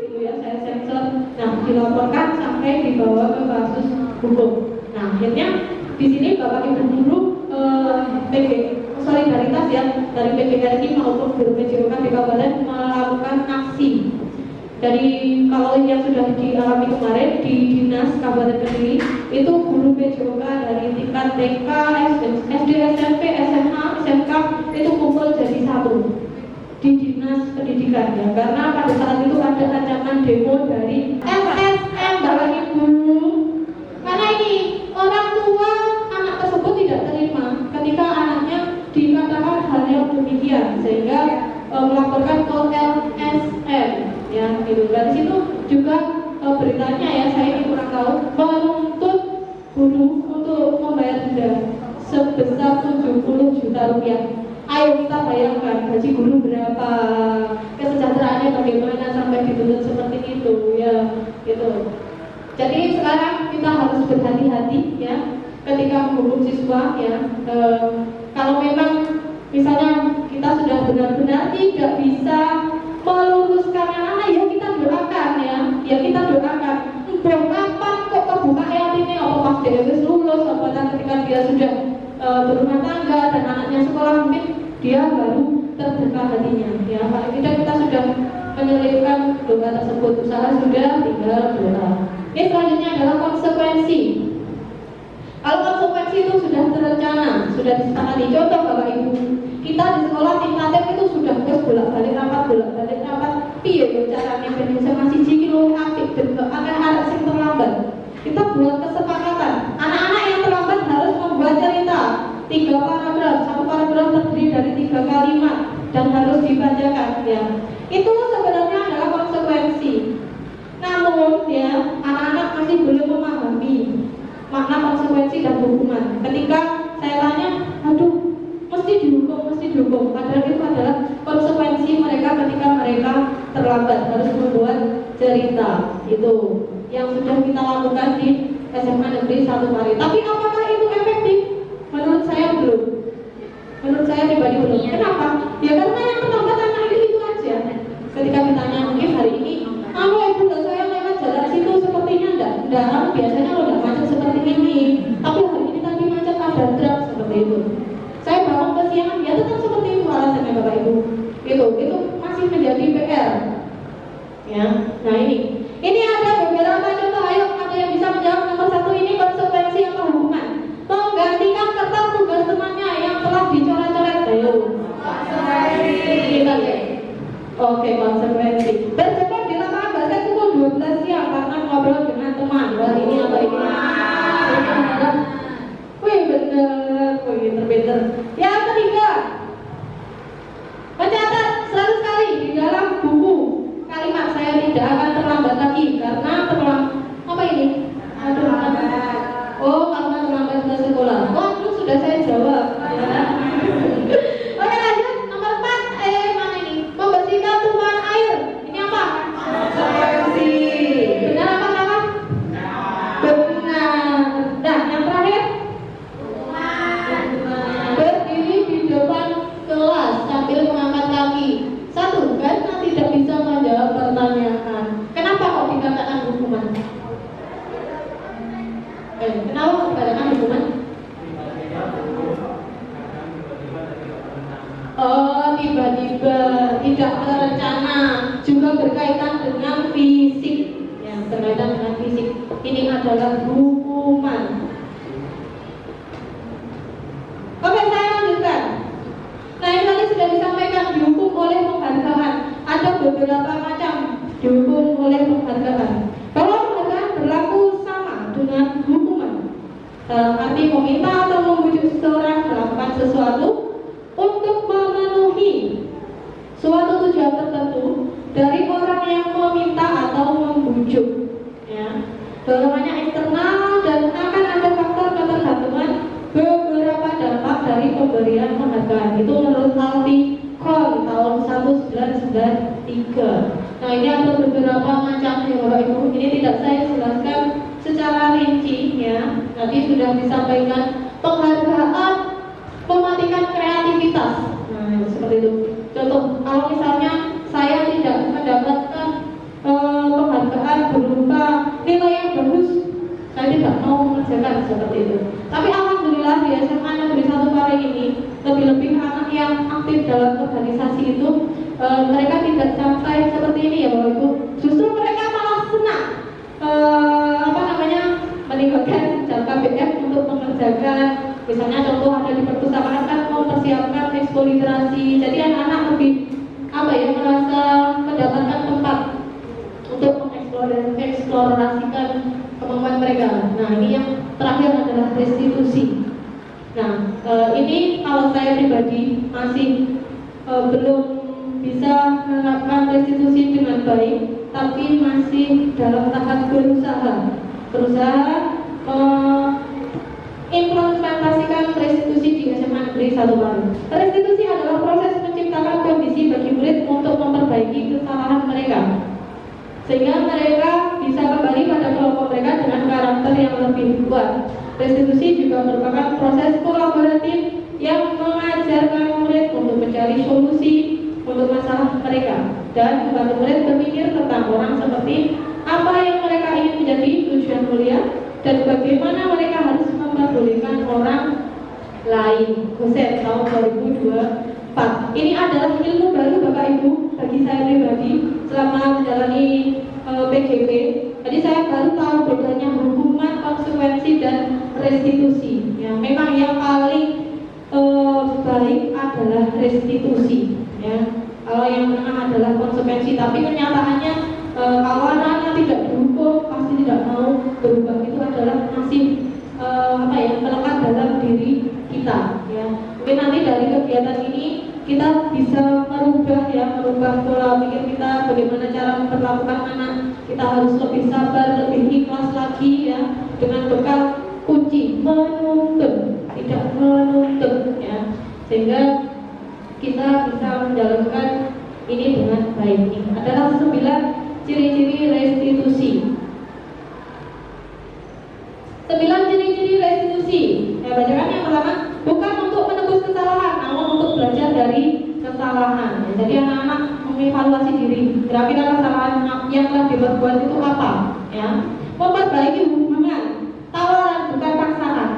gitu ya, saya sensor. Nah dilaporkan sampai dibawa ke kasus hukum. Nah akhirnya di sini Bapak Ibu guru solidaritas ya dari PGRI maupun guru PJOK di kabupaten melakukan aksi. Dari kalau yang sudah dialami kemarin di dinas Kabupaten Kediri, itu guru PJOK dari tingkat TK, SD, SMP, SMA, SMK itu kumpul jadi satu di dinas pendidikan ya, karena pada saat itu ada ancaman demo dari LSM Bapak Ibu. Karena ini orang tua anak tersebut tidak terima ketika anaknya dikatakan hal yang demikian, sehingga melaporkan ke LSM ya gitu. Dari situ juga beritanya ya, saya ini kurang tahu, menuntut guru untuk membayar denda sebesar 70 juta rupiah. Ayo kita bayangkan gaji guru berapa, kesejahteraannya bagaimana sampai dituntut seperti itu ya gitu. Jadi sekarang kita harus berhati-hati ya ketika menghukum siswa ya. Kalau memang misalnya kita sudah benar-benar tidak bisa meluruskan anak-anak, ya kita doakan ya kita doakan. Kapan kok kebuka ini apa pas dia lulus, apa ketika dia sudah berumah tangga dan anaknya sekolah, mungkin dia baru terbuka hatinya ya. Paling tidak kita sudah menyelipkan doa tersebut, usaha sudah, tinggal doa. Ini selanjutnya adalah konsekuensi. Kalau konsekuensi itu sudah terencana, sudah disepakati. Contoh Bapak Ibu, kita di sekolah tingkatnya itu sudah terus bolak-balik rapat. Piye yo carane ben bisa masih kilo apik ben akan sing terlambat. Kita buat kesepakatan. Anak-anak yang terlambat harus membuat cerita 3 paragraf, satu paragraf terdiri dari 3 kalimat dan harus dibacakan ya. Itu sebenarnya adalah konsekuensi. masih belum memahami makna konsekuensi dan hukuman. Ketika saya tanya, aduh, mesti dihukum, padahal itu adalah konsekuensi mereka ketika mereka terlambat harus membuat cerita. Itu yang sudah kita lakukan di SMA Negeri 1 Pare. Tapi apakah itu efektif? Menurut saya belum. Menurut saya pribadi belum. Kenapa? Ya karena yang terlambat anak itu aja. Ketika ditanya mungkin hari ini, ibu saya lewat jalan situ sepertinya enggak, biasanya lo enggak macet seperti ini. Tapi hari ini tadi macet ada truk seperti itu. Saya bangun kesiangan, ya tetap seperti itu alasannya Bapak Ibu. Itu masih menjadi PR. Ya, nah ini ada beberapa contoh. Ayo, ada yang bisa menjawab nomor 1 ini konsekuensi atau hukuman? Menggantikan kertas tugas temannya yang telah dicoret-coret. Ayo. Oke, konsekuensi. Berjemur di lapangan basket pukul 12 siang karena ngobrol dengan teman. Wah, ini apa ini? Wih, bener. Wih, pinter. Yang ketiga, mencatat selalu sekali di dalam buku kalimat saya tidak akan terlambat lagi karena apa ini? Aduh, oh, karena terlambat ke sekolah. Waduh, sudah saya jawab. Ya. Oke, lanjut. Nomor 4, mana ini? Membersihkan tumpahan air. Ini apa? Konsekuensi. Benar apa salah? Benar. Nah, yang terakhir, berdiri di depan kelas sambil mengangkat kaki. 1, karena tidak bisa menjawab pertanyaan. Kenapa kok dikatakan hukuman? Kenapa kok dikatakan hukuman? Oh, tiba-tiba, tidak terencana, juga berkaitan dengan fisik. Ya, berkaitan dengan fisik. Ini adalah hukuman. Oke, saya lanjutkan. Nah, yang tadi sudah disampaikan, dihukum oleh penghargaan. Ada beberapa macam dihukum oleh penghargaan. Kalau penghargaan berlaku sama dengan hukuman, arti meminta atau membujuk seseorang melakukan sesuatu untuk memenuhi suatu tujuan tertentu dari orang yang meminta atau membujuk. Ya, dorongannya eksternal dan akan ada faktor ketergantungan beberapa dampak dari pemberian penghargaan. Itu menurut Alfie Kohn tahun 1993. Nah, ini ada beberapa macam ya Bapak Ibu. Ini tidak saya jelaskan secara rinci ya. Tadi sudah disampaikan penghargaan mematikan kreativitas. Nah, seperti itu. Contoh, kalau misalnya saya tidak mendapatkan penghargaan berupa nilai yang bagus, saya tidak mau mengerjakan seperti itu. Tapi alhamdulillah di SMA Negeri 1 Pare ini lebih-lebih anak yang aktif dalam organisasi itu mereka tidak sampai seperti ini ya Bapak Ibu. Justru mereka malah senang meninggalkan jam KBM untuk mengerjakan. Misalnya contoh ada di perpustakaan kan mempersiapkan expo literasi. Jadi anak-anak lebih merasa mendapatkan tempat untuk mengeksplorasikan kemampuan mereka. Nah, ini yang terakhir adalah restitusi. Nah, ini kalau saya pribadi masih belum bisa menerapkan restitusi dengan baik, tapi masih dalam tahap berusaha implementasikan restitusi di SMA Negeri 1 Pare. Restitusi adalah proses menciptakan kondisi bagi murid untuk memperbaiki kesalahan mereka, sehingga mereka bisa kembali pada kelompok mereka dengan karakter yang lebih kuat. Restitusi juga merupakan proses kolaboratif yang mengajarkan murid untuk mencari solusi untuk masalah mereka dan membantu murid berpikir tentang orang seperti apa yang mereka ingin menjadi tujuan kuliah dan bagaimana mereka harus memperdulikan orang lain. Konsep tahun 2024. Ini adalah ilmu baru Bapak Ibu bagi saya pribadi selama menjalani PGP. Jadi saya baru tahu bedanya hukuman, konsekuensi dan restitusi. Ya, memang yang paling baik adalah restitusi. Ya, kalau yang menengah adalah konsekuensi. Tapi kenyataannya kalau anak-anak tidak dihukum pasti tidak mau berubah. Itu adalah masih melekat dalam diri kita. Ya, mungkin nanti dari kegiatan ini kita bisa merubah pola pikir kita, bagaimana cara memperlakukan anak. Kita harus lebih sabar, lebih ikhlas lagi ya, dengan bekal kunci menuntun, tidak menuntut ya, sehingga kita bisa menjalankan ini dengan baik. Ini adalah 9 ciri-ciri restitusi. 9 ciri-ciri restitusi. Saya bacakan yang pertama, bukan untuk menebus kesalahan, namun untuk belajar dari kesalahan. Jadi anak-anak mengevaluasi diri, kira-kira kesalahan yang telah diperbuat itu apa? Ya, memperbaiki hubungan, tawaran bukan paksaan.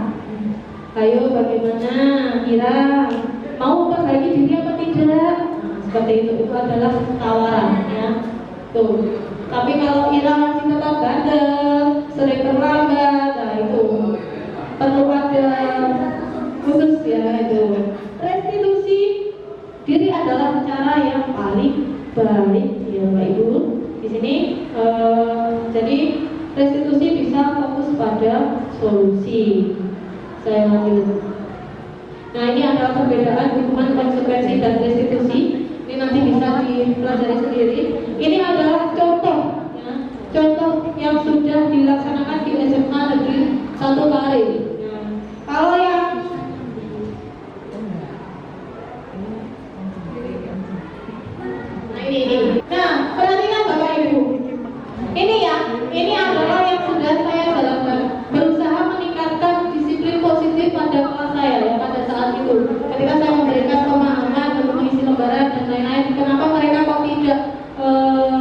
Ayo bagaimana? Kira mau memperbaiki diri apa tidak? Nah, seperti itu adalah tawaran ya. Tuh. Tapi kalau Ira masih tetap bandel, sering terlambat, nah itu perlu ada khusus ya itu. Restitusi diri adalah cara yang paling baik ya Bapak Ibu. Di sini jadi restitusi bisa fokus pada solusi. Saya lanjut. Nah ini adalah perbedaan hukuman konsekuensi dan restitusi. Ini nanti bisa dipelajari sendiri. Ini adalah contoh ya, contoh yang sudah dilaksanakan di SMA Negeri 1 Pare. Nah, kalau yang ini. Nah, perhatikan Bapak Ibu. Ini adalah yang sudah saya jalankan. Berusaha meningkatkan disiplin positif pada kelas saya ya pada saat itu. Ketika saya memberikan pemahaman untuk mengisi lembaran dan lain-lain, kenapa mereka kok tidak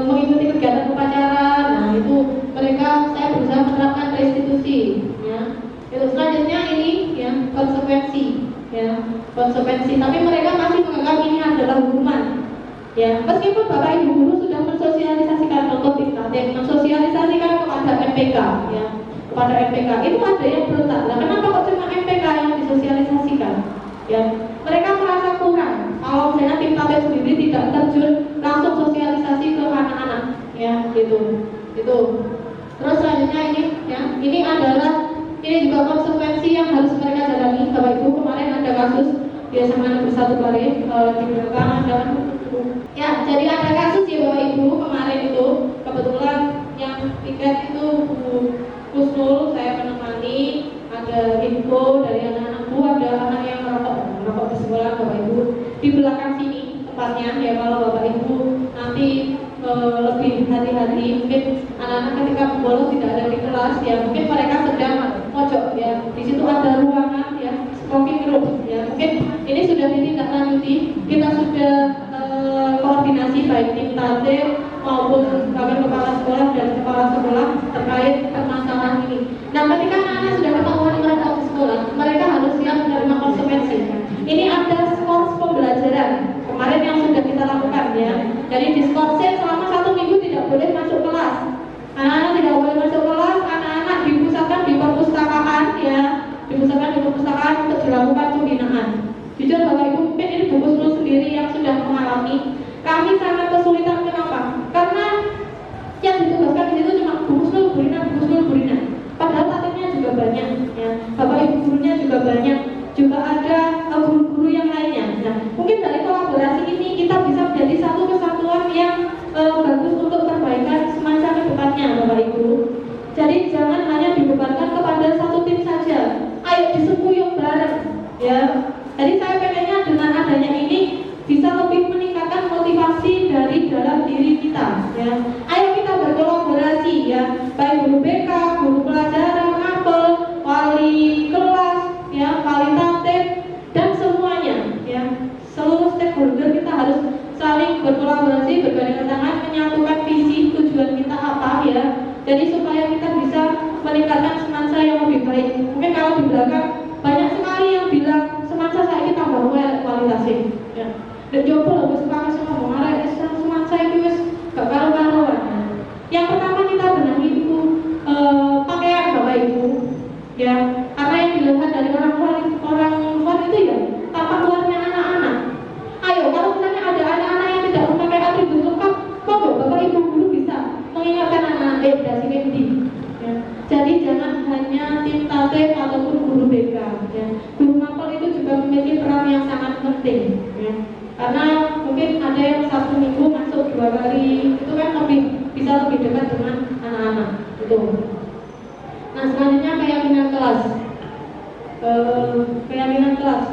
mengikuti kegiatan upacara? Nah, itu saya berusaha menerapkan restitusi ya. Itu selanjutnya ini ya konsekuensi ya, konsekuensi. Tapi mereka masih menganggap ini adalah hukuman. Ya, meskipun Bapak Ibu guru sudah mensosialisasikan contoh diktatif, mensosialisasikan kepada MPK, ya, kepada MPK itu ada yang berontak. Nah, kenapa kok cuma MPK yang disosialisasikan? Ya, mereka merasa kurang. Kalau misalnya tim tatip sendiri tidak terjun langsung sosialisasi ke anak-anak, ya, gitu. Terus selanjutnya ini juga konsekuensi yang harus mereka jalani. Bapak Ibu kemarin ada kasus di SMA Negeri 1 Pare di belakang ada. Ya, jadi ada kasus ya Bapak Ibu kemarin itu kebetulan yang tiket itu Bu Kusnul saya menemani, ada info dari anak-anakku, ada anak yang merokok di sekolah Bapak Ibu di belakang sini tepatnya ya. Kalau Bapak Ibu nanti lebih hati-hati, mungkin anak-anak ketika bolos tidak ada di kelas ya, mungkin mereka sedang mojok ya, di situ ada ruangan ya, smoking room ya, mungkin ini sudah ditindaklanjuti, kita sudah koordinasi baik tim tatip maupun kami kepala sekolah dan kepala sekolah terkait permasalahan ini. Nah, ketika anak-anak sudah ketahuan mereka di sekolah, mereka harus siap menerima konsekuensi. Ini ada skor pembelajaran kemarin yang sudah kita lakukan ya. Jadi diskorsing selama 1 minggu tidak boleh masuk kelas. Anak-anak tidak boleh masuk kelas, anak-anak dipusatkan di perpustakaan ya, dipusatkan di perpustakaan untuk dilakukan pembinaan. Jujur Bapak Ibu, mungkin ini Bu Kusnul sendiri yang sudah mengalami. Kami sangat kesulitan, kenapa? Karena yang ditugaskan di situ cuma Bu Kusnul, Bu Rina. Padahal tatipnya juga banyak ya. Bapak Ibu gurunya juga banyak. Juga ada guru-guru yang lainnya. Nah, mungkin dari kolaborasi ini kita bisa menjadi satu kesatuan yang bagus untuk perbaikan semacam ke depannya Bapak Ibu. Jadi jangan hanya dibebankan kepada satu tim saja. Ayo disepuyung bareng ya. Jadi saya pengennya dengan adanya ini bisa lebih meningkatkan motivasi dari dalam diri kita ya. Ayo kita berkolaborasi ya, baik guru BK, guru pelajaran, apel, wali kelas ya, wali tatip dan semuanya ya. Seluruh stakeholder kita harus saling berkolaborasi, bergandengan tangan, menyatukan visi tujuan kita apa ya. Jadi supaya kita bisa meningkatkan semansa yang lebih baik. Mungkin kalau di belakang banyak sekali yang bilang semansa saya kita tambah kualitasnya ya. Dan coba loh, sekarang semua mengarah semansa itu gak karu-karuan. Yang pertama kita benahi itu pakaian Bapak Ibu ya, karena yang dilihat dari orang luar itu ya tampak luarnya anak-anak. Ayo kalau misalnya ada anak-anak yang tidak memakai atribut lengkap, monggo Bapak Ibu guru bisa mengingatkan anak-anak dari sini ya. Jadi jangan hanya tim tatip ataupun guru BK ya. Guru mapel itu juga memiliki peran yang sangat penting ya. Karena mungkin ada itu kan bisa lebih dekat dengan anak-anak itu. Nah selanjutnya keyakinan kelas. Keyakinan kelas.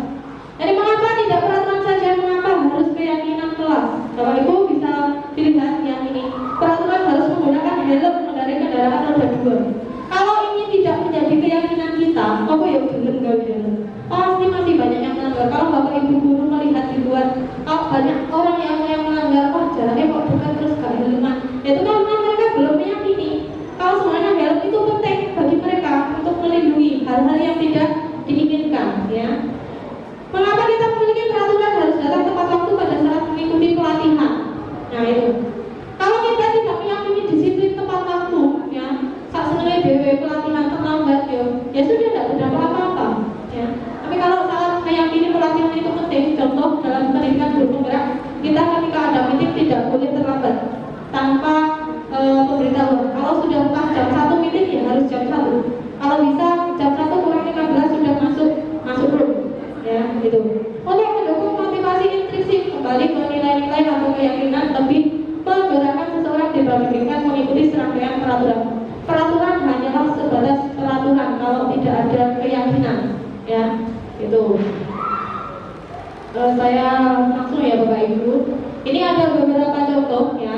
Jadi mengapa tidak peraturan saja, mengapa harus keyakinan kelas? Bapak Ibu bisa dilihat yang ini. Peraturan harus menggunakan helm mengendarai kendaraan roda 2. Kalau ini tidak menjadi keyakinan kita, apa ya belum helm? Pasti masih banyak yang melanggar. Kalau Bapak Ibu guru melihat di luar, banyak orang yang melanggar, jalannya kok bukan terus gak helman. Itu karena mereka belum meyakini kalau sebenarnya helm itu penting bagi mereka untuk melindungi hal-hal yang tidak diinginkan, ya. Mengapa kita memiliki peraturan harus datang tepat waktu pada saat mengikuti pelatihan? Nah itu. Kalau kita tidak meyakini disiplin tepat waktu, ya, saat senilai DW pelatihan terlambat, ya sudah tidak berdampak apa-apa, ya. Tapi kalau saat meyakini pelatihan itu penting, contoh dalam pendidikan guru penggerak, kita ketika ada meeting tidak boleh terlambat tanpa pemberitahuan. Kalau sudah pas jam 1 meeting ya harus jam 1. Kalau bisa jam 1 kurang 15 sudah masuk room. Ya, gitu. Untuk mendukung motivasi intrinsik kembali ke nilai-nilai atau keyakinan lebih pergerakan seseorang dibandingkan mengikuti serangkaian peraturan. Peraturan hanyalah sebatas peraturan kalau tidak ada keyakinan, ya, gitu. Saya langsung ya Bapak Ibu. Ini ada beberapa contoh ya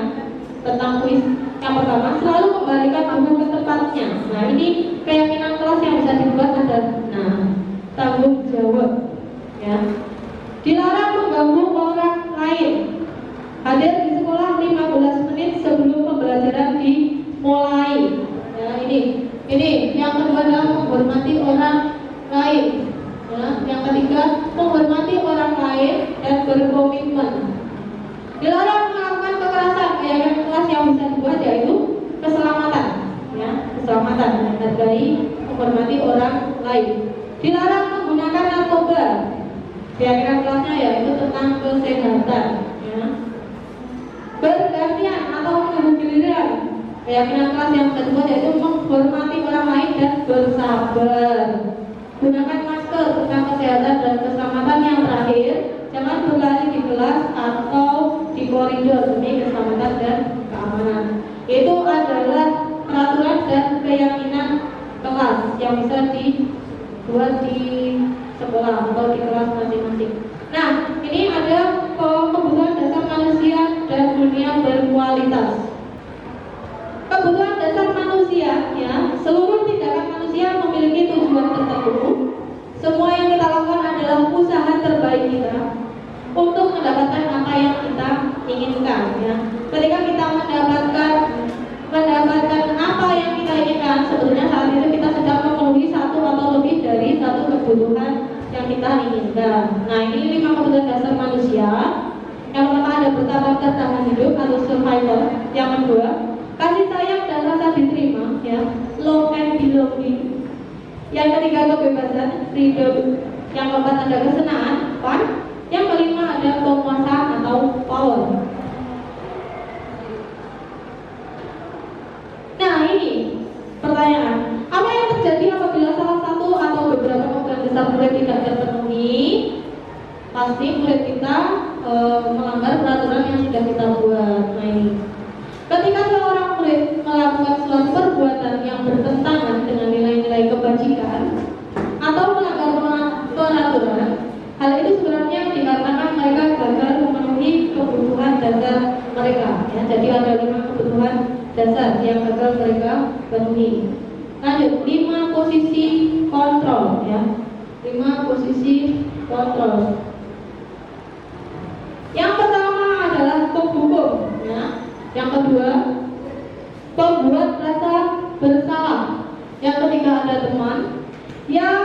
tentang kuis. Yang pertama, selalu kembalikan buku ke tempatnya. Nah, ini keyakinan kelas yang bisa dibuat ada. Nah, tanggung jawab. Ya. Dilarang mengganggu orang lain. Hadir di sekolah 15 menit sebelum pembelajaran dimulai. Ya, ini yang kedua adalah menghormati orang lain. Ya, yang ketiga menghormati orang lain dan berkomitmen. Dilarang melakukan kekerasan. Keyakinan kelas yang bisa dibuat yaitu keselamatan. Ya, keselamatan, menghargai, menghormati orang lain. Dilarang menggunakan narkoba. Keyakinan kelasnya yaitu tentang kesehatan, ya. Bergantian atau menunggu giliran. Keyakinan kelas yang kedua yaitu menghormati orang lain dan bersabar. Gunakan masker tentang kesehatan dan keselamatan. Yang terakhir, jangan berlari di kelas atau di koridor demi keselamatan dan keamanan. Itu adalah peraturan dan keyakinan kelas yang bisa dibuat di sekolah atau di kelas masing-masing. Nah, ini ada kebutuhan dasar manusia dan dunia berkualitas. Kebutuhan dasar manusia, ya, seluruh tindakan manusia memiliki tujuan tertentu. Semua yang kita lakukan adalah usaha terbaik kita untuk mendapatkan apa yang kita inginkan, ya. Ketika kita mendapatkan apa yang kita inginkan, sebetulnya saat itu kita sedang memenuhi satu atau lebih dari satu kebutuhan yang kita inginkan. Nah, ini 5 kebutuhan dasar manusia. Yang pertama ada bertahan hidup atau survival. Yang kedua, kasih sayang dan rasa diterima, ya, love and belonging. Yang ketiga kebebasan, freedom. Yang keempat ada kesenangan, fun. Yang kelima ada penguasaan atau power. Nah, ini pertanyaan, apa yang terjadi apabila salah satu atau beberapa kebutuhan dasar murid tidak terpenuhi? Pasti murid kita melanggar peraturan yang sudah kita buat. Nah, ini ketika seorang murid melakukan suatu perbuatan yang bertentangan dengan nilai-nilai kebajikan atau melanggar peraturan, hal itu sebenarnya dikarenakan mereka gagal memenuhi kebutuhan dasar mereka, ya. Jadi ada 5 kebutuhan dasar yang gagal mereka penuhi. Lanjut, 5 posisi kontrol, ya. 5 posisi kontrol. Yang pertama adalah penghukum, ya. Yang kedua, pembuat rasa bersalah. Yang ketiga ada teman. Yang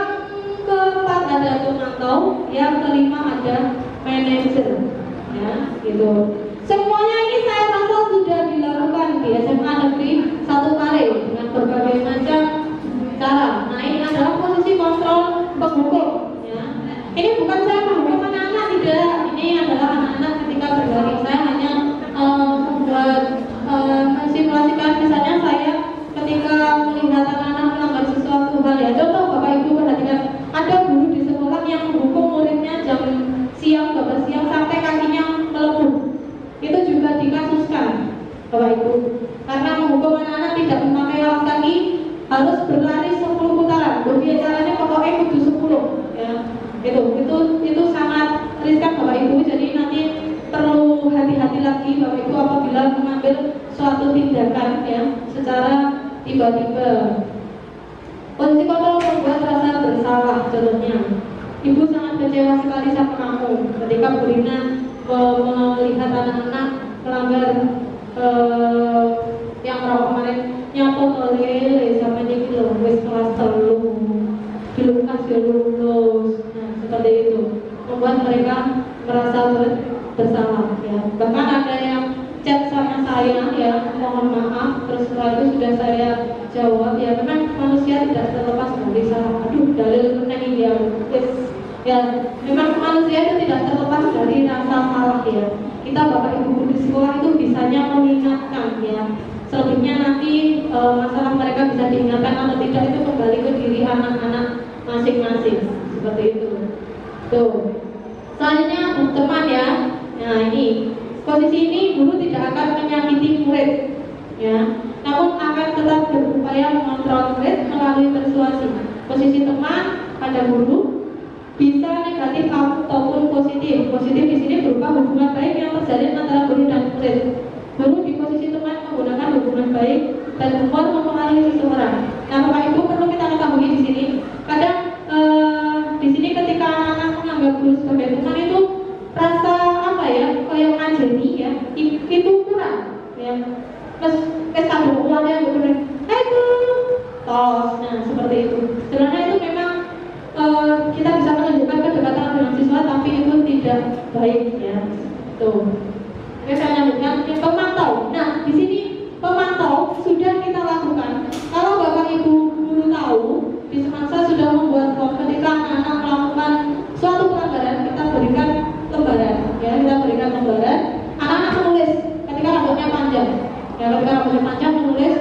keempat ada pemantau. Yang kelima ada manajer, ya, gitu. Semuanya ini saya rasa sudah dilakukan di SMA Negeri 1 Pare dengan berbagai macam cara. Nah, ini adalah posisi kontrol penghukum, ya. Ini bukan saya menghukum anak-anak, tidak. Ini adalah anak-anak ketika berlari. Saya hanya membuat mensimulasikan, misalnya saya ketika melihat anak-anak melanggar sesuatu hal, ya. Contoh Bapak Ibu perhatikan, ada guru di sekolah yang menghukum muridnya jam siang 12 siang sampai kakinya melepuh. Itu juga dikasuskan. Bapak Ibu. Karena menghukum anak-anak tidak memakai alas kaki harus berlari 10 putaran. Biasanya pokoknya kudu 10 ya. Itu sangat riskan Bapak Ibu. Jadi nanti perlu hati-hati lagi Bapak Ibu apabila mengambil suatu tindakan ya secara tiba-tiba. Posisi kontrol membuat rasa bersalah. Contohnya, ibu sangat kecewa sekali sama kamu ketika Bu Rina melihat anak-anak melanggar yang merawat kemarin nyapo oleh sampai di kilo wis kelas telu dilukas lulus. Nah seperti itu membuat mereka merasa bersalah ya. Bahkan ada yang chat sama saya ya mohon maaf, terus setelah itu sudah saya jawab ya memang manusia tidak terlepas dari salah. Aduh dalil menang ya ya memang manusia itu tidak terlepas dari rasa salah ya. Kita Bapak Ibu di sekolah itu bisanya mengingatkan ya. Selebihnya nanti masalah mereka bisa diingatkan atau tidak itu kembali ke diri anak-anak masing-masing seperti itu. Tuh. Selanjutnya teman ya. Nah ini posisi ini guru tidak akan menyakiti murid ya, namun akan tetap berupaya mengontrol murid melalui persuasi. Posisi teman pada guru bisa negatif ataupun positif. Positif di sini berupa hubungan baik yang terjalin antara guru dan murid. Guru di posisi teman menggunakan hubungan baik dan humor mempengaruhi seseorang. Nah, Bapak Ibu perlu kita ketahui di sini. Kadang di sini ketika anak-anak menganggap guru sebagai teman itu rasa apa ya, kayak ngajeni ya, itu kurang ya. Terus kadang uangnya benar, tos. Nah, seperti itu. Sebenarnya itu memang kita bisa menunjukkan kedekatan dengan siswa tapi itu tidak baik ya. Tuh. Oke, saya lanjutkan pemantau. Nah, di sini pemantau sudah kita lakukan. Kalau Bapak Ibu guru tahu di semasa sudah membuat form ketika anak-anak melakukan suatu pelanggaran, kita berikan lembaran ya, kita berikan lembaran. Anak-anak menulis ketika rambutnya panjang. Ya, ketika rambutnya panjang menulis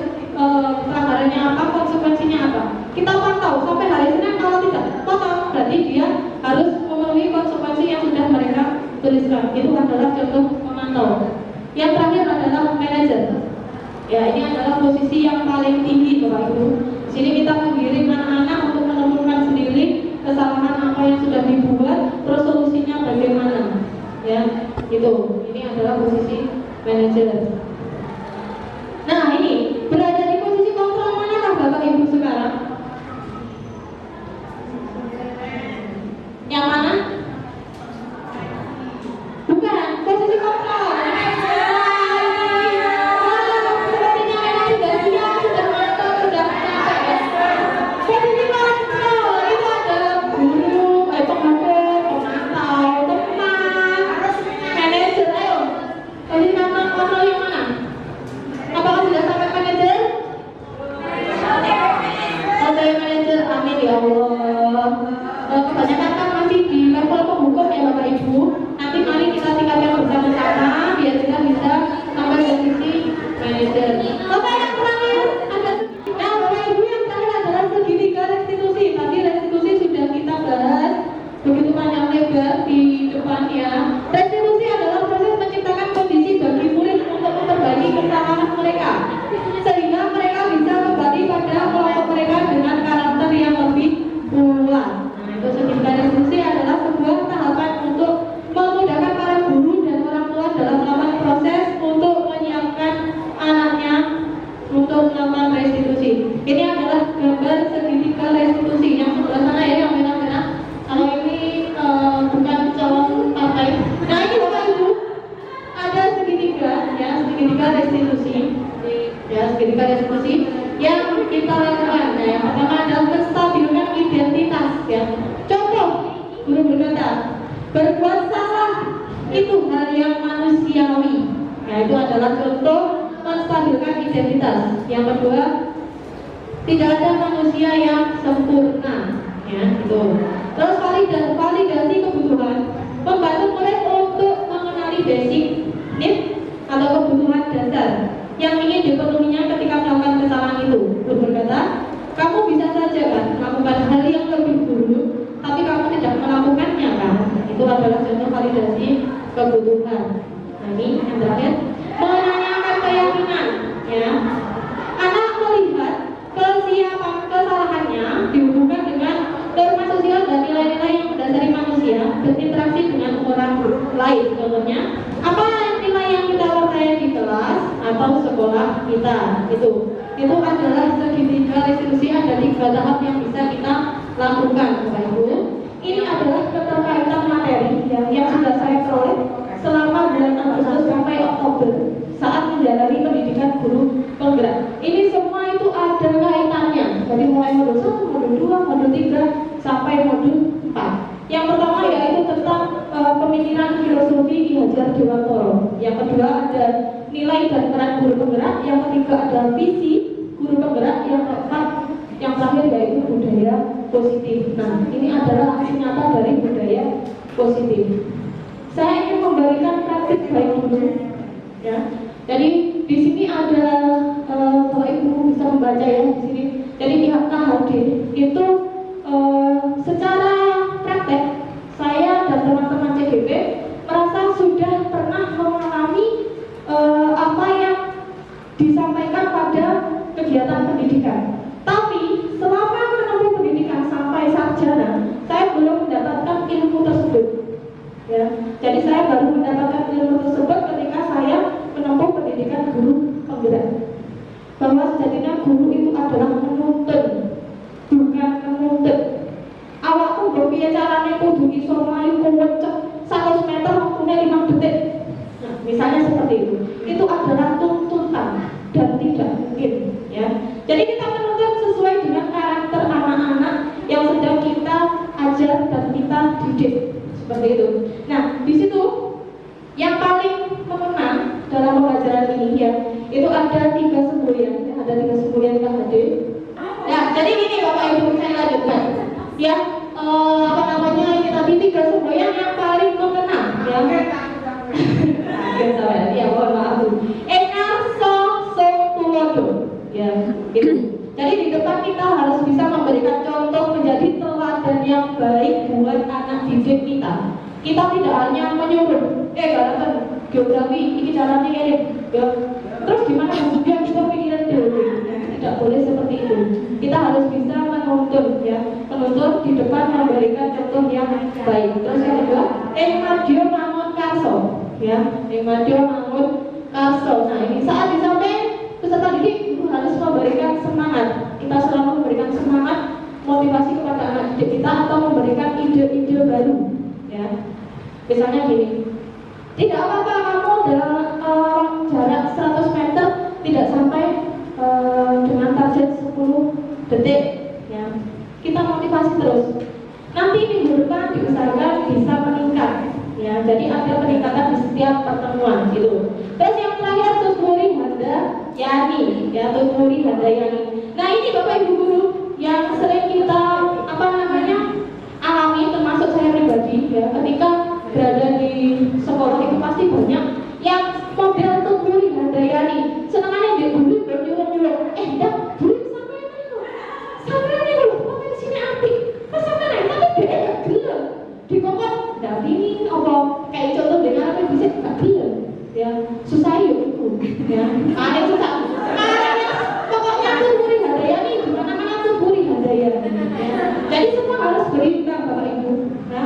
pelanggarannya apa, konsekuensinya apa. Kita pantau sampai hari Senin, kalau tidak total berarti dia harus memenuhi konsekuensi yang sudah mereka tuliskan. Itu adalah contoh memantau. Yang terakhir adalah manajer. Ya, ini adalah posisi yang paling tinggi Bapak Ibu. Di sini kita mengirim anak-anak untuk menemukan sendiri kesalahan apa yang sudah dibuat, terus solusinya bagaimana. Ya, itu. Ini adalah posisi manajer. Nah, ini berada di posisi kontrol manakah Bapak Ibu sekarang? Yang mana? Bukan, posisi kontrol. Sepertinya memang sudah siap, sudah matang, sudah capek. Posisi kontrol itu adalah guru, pemantau, teman, manajer. Ayo, posisi kontrol yang mana? Apakah sudah sampai manajer? Oke, manajer, amin ya Allah. Kebanyakan kan masih di level penghukum ya Bapak Ibu. Nanti mari kita tingkatkan bersama-sama biar kita bisa sampai posisi manajer. Bapak yang terakhir ada, nah Bapak Ibu yang terakhir adalah segitiga restitusi. Tadi restitusi sudah kita bahas begitu panjang lebar di depan ya. Restitusi adalah proses menciptakan kondisi bagi murid untuk memperbaiki kesalahan mereka sehingga mereka bisa kembali pada kelompok mereka dengan karakter yang lebih kuat. Segitiga restitusi adalah sebuah tahapan untuk memudahkan para guru dan orang tua dalam melakukan proses untuk menyiapkan anaknya untuk melakukan restitusi. Ini adalah gambar segitiga restitusi yang sebelah sana ya, yang merah-merah. Kalau ini bukan calon partai. Nah ini Bapak Ibu ada segitiga ya, segitiga restitusi ya, segitiga restitusi yang kita lakukan. Nah yang pertama adalah menstabilkan identitas ya. Contoh, guru berkata, berbuat salah itu hal yang manusiawi. Nah itu adalah contoh menstabilkan identitas. Yang kedua, tidak ada manusia yang sempurna. Ya, itu. Terus validasi kebutuhan, membantu murid untuk mengenali basic need atau kebutuhan dasar yang ingin dipenuhinya ketika melakukan kesalahan itu. Guru berkata, kamu bisa saja kan melakukan hal yang lebih buruk, tapi kamu tidak melakukannya kan? Itu adalah contoh validasi kebutuhan. Nah ini yang terakhir, menanyakan keyakinan sekolah kita. Itu adalah segitiga resolusi, ada 3 tahap yang bisa kita lakukan, Bapak Ibu. Ini adalah keterkaitan materi yang sudah saya peroleh selama bulan Agustus sampai Oktober saat menjalani pendidikan guru penggerak. Ini semua itu ada kaitannya, dari mulai modul 1, modul 2, modul 3 sampai modul 4. Yang pertama yaitu tentang pemikiran filosofi Ki Hajar Dewantoro. Yang kedua ada nilai dan peran guru penggerak. Yang ketiga ada visi guru penggerak. Yang keempat, yang terakhir yaitu budaya positif. Nah, ini adalah aksi nyata dari budaya positif. Saya ingin memberikan praktik baik dulu, ya. Jadi di sini ada Bapak Ibu bisa membaca ya di sini. Jadi pihak KHD itu secara praktek saya dan teman-teman CGP merasa sudah pernah mengalami apa yang disampaikan pada kegiatan pendidikan. Tapi selama menempuh pendidikan sampai sarjana, saya belum mendapatkan ilmu tersebut. Ya, jadi saya baru mendapatkan ilmu tersebut ketika saya menempuh pendidikan guru penggerak. Bahwa sejatinya guru itu adalah menuntun, bukan menuntut. Awakku berpiye carane kudu iso mlayu kuwecek 100 meter waktune 5 detik. Nah, misalnya seperti itu. Itu adalah tuntutan dan tidak mungkin, ya. Jadi kita menuntut sesuai dengan karakter anak-anak yang sedang kita ajar dan kita didik. Seperti itu. Nah, di situ yang paling mengena dalam pembelajaran ini ya, itu ada 3 semboyan, ya, ada 3 semboyan KHD. Ya, jadi ini Bapak Ibu saya lanjutkan. Ya, apa namanya ini tadi 3 semboyan yang paling mengena, ya. Ya, mohon maaf. Enar so tulodo, ya, itu. Jadi di depan kita harus bisa memberikan contoh menjadi teladan yang baik buat anak didik kita. Kita tidak hanya menyuruh, balapan geografi, ini caranya ini, ya. Terus gimana kemudian kita pikiran dulu? Tidak boleh seperti itu. Kita harus bisa menuntun, ya, menuntun di depan memberikan contoh yang baik. Terus yang kedua, Madio Mangun Karso, ya, Madio Mangun Karso. Nah ini saat disampaikan peserta didik guru harus memberikan semangat. Kita selalu memberikan semangat, motivasi kepada anak didik kita atau memberikan ide-ide baru, ya. Misalnya gini, tidak apa-apa kamu dalam jarak 100 meter tidak sampai dengan target 10 detik, ya. Kita motivasi terus. Nanti minggu depan diusahakan bisa meningkat, ya. Jadi ada peningkatan di setiap pertemuan gitu. Terus yang terakhir Tutmuri Handayani, ya, Tutmuri Handayani. Nah ini Bapak Ibu guru yang sering kita alami, termasuk saya pribadi, ya, ketika berada di sekolah itu pasti banyak yang model Tutmuri Handayani. Senangannya dia guru bernyuruh-nyuruh, dak guru sampai ini loh, komen sini apik, pas sampai naik tapi dia gak gelem dikokot, ini apa kayak contoh dengan apa bisa gak gelem, ya, susah yuk itu, ya, aneh susah. Pokoknya Tutmuri Handayani di mana-mana Tutmuri Handayani, ya. Jadi semua harus berimbang Bapak Ibu, ya.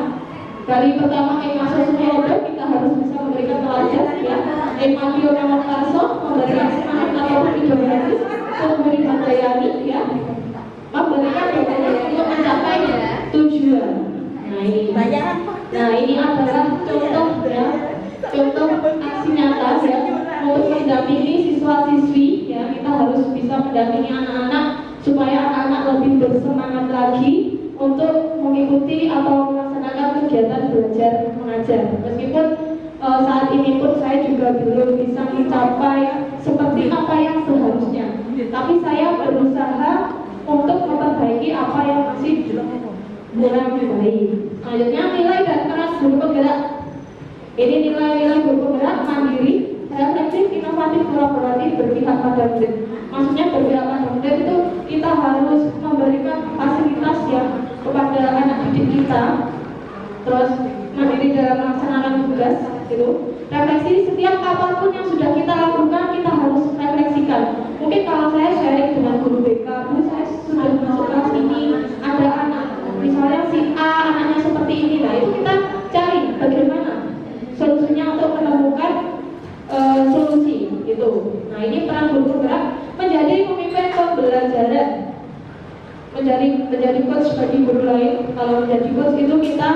Dari pertama masuk sekolah kita harus bisa memberikan teladan, ya. Madio Mangun Karso memberikan semangat atau ide bagus, Tutmuri Handayani, ya, memberikan dorongan untuk mencapai tujuan. Nah ini adalah contoh, ya, contoh aksi nyata, ya, untuk mendampingi siswa-siswi, ya. Kita harus bisa mendampingi anak-anak supaya anak-anak lebih bersemangat lagi untuk mengikuti atau melaksanakan kegiatan belajar mengajar. Meskipun saat ini pun saya juga belum bisa mencapai seperti apa yang seharusnya, tapi saya berusaha untuk memperbaiki apa yang masih kurang baik. Selanjutnya nilai dan peran guru penggerak. Ini nilai-nilai guru penggerak mandiri, reflektif, inovatif, kolaboratif, berpihak pada murid. Maksudnya berpihak pada murid itu kita harus memberikan fasilitas yang kepada anak didik kita, terus mandiri dalam melaksanakan tugas gitu. Refleksi setiap apapun yang sudah kita lakukan kita harus refleksikan. Mungkin kalau saya sharing dengan guru BK, saya sudah masuk kelas ini, ada anak misalnya si A anaknya seperti ini, nah itu kita cari bagaimana solusinya untuk menemukan solusi gitu. Nah ini peran menjadi coach bagi guru lain. Kalau menjadi coach itu kita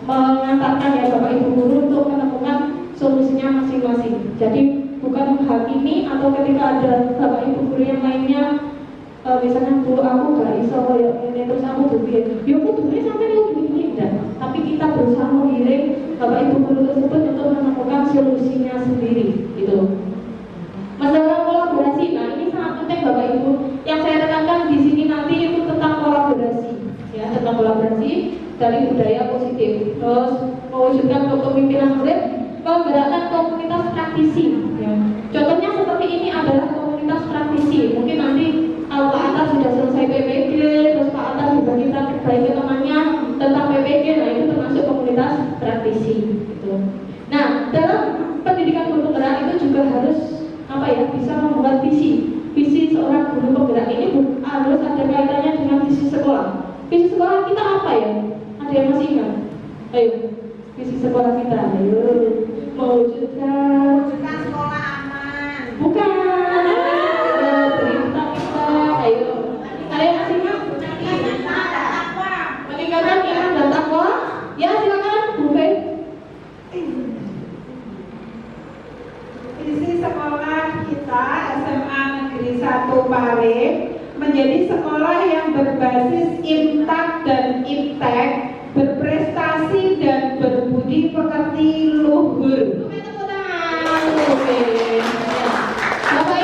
mengantarkan ya Bapak Ibu guru untuk menemukan solusinya masing-masing. Jadi bukan menghakimi atau ketika ada Bapak Ibu guru yang lainnya misalnya guru aku gak iso ya ini terus aku berpikir ya aku dulu sampai begini enggak, tapi kita berusaha mengiring Bapak Ibu guru tersebut untuk menemukan solusinya sendiri gitu. Masalah kolaborasi, nah ini sangat penting Bapak Ibu. Yang saya tekankan di sini nanti itu tentang kolaborasi, ya tentang kolaborasi dari budaya positif. Terus mewujudkan kepemimpinan murid, menggerakkan komunitas praktisi. Ya. Contohnya seperti ini adalah komunitas praktisi. Mungkin nanti kalau Pak Atar sudah selesai PPG, terus Pak Atar berbagi praktik baik ke temannya tentang PPG, nah itu termasuk komunitas praktisi. Gitu. Nah dalam pendidikan guru penggerak itu juga harus bisa membuat visi seorang guru penggerak ini harus ada kaitannya dengan visi sekolah. Visi sekolah kita apa ya? Ada yang masih ingat? Ayo, visi sekolah kita, ayo mewujudkan sekolah aman. bukan perintah kita, ayo masih ingat? Meningkatkan iman dan takwa. Ya silakan Bu Fei. Visi sekolah kita SMA Negeri 1 Pare menjadi sekolah yang berbasis IMTAK dan IPTEK, berprestasi dan berbudi pekerti luhur. Bapak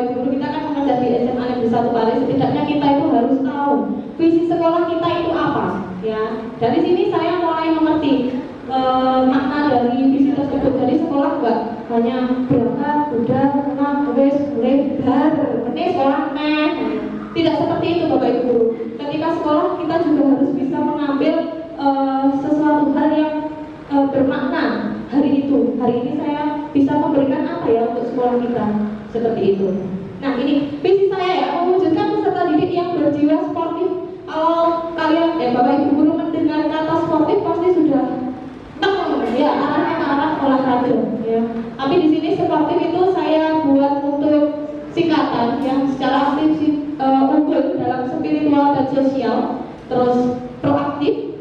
Ibu guru, kita kan mengajar di SMA Negeri 1 Pare, setidaknya kita itu harus tahu visi sekolah kita itu apa, ya. Dari sini saya mulai mengerti makna dari visi tersebut. Dari sekolah enggak hanya berangkat, udah, kenal, tulis, mulai, ini sekolah tidak seperti itu Bapak Ibu. Ketika sekolah kita juga harus bisa mengambil sesuatu hal yang bermakna hari itu. Hari ini saya bisa memberikan apa ya untuk sekolah kita, seperti itu. Nah ini visi saya ya, mewujudkan peserta didik yang berjiwa sportif. Kalau kalian Bapak Ibu guru mendengar kata sportif pasti sudah ya arahnya ke arah olahraga ya. Tapi di sini sportif itu saya buat untuk singkatan yang secara aktif unggul dalam spiritual dan sosial, terus proaktif,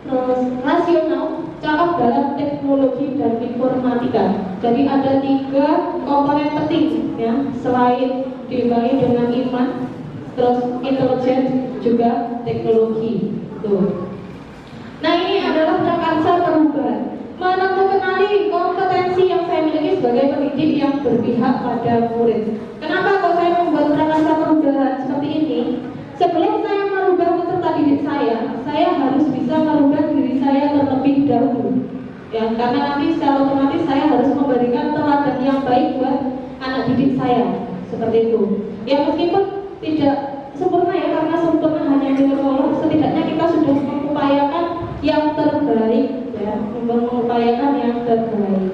terus rasional, cakap dalam teknologi dan informatika. Jadi ada 3 komponen penting ya, selain diimbangi dengan iman, terus intelijen juga teknologi. Tuh. Nah ini adalah prakarsa perubahan, mengenali kompetensi yang saya miliki sebagai pendidik yang berpihak pada murid. Kenapa kok saya membuat prakarsa perubahan seperti ini? Sebelum saya merubah peserta didik saya harus bisa merubah diri saya terlebih dahulu. Ya, karena nanti secara otomatis saya harus memberikan teladan yang baik buat anak didik saya, seperti itu. Ya meskipun tidak sempurna ya, karena sempurna hanya di sekolah, setidaknya kita sudah mengupayakan yang terbaik ya, mengupayakan yang terbaik.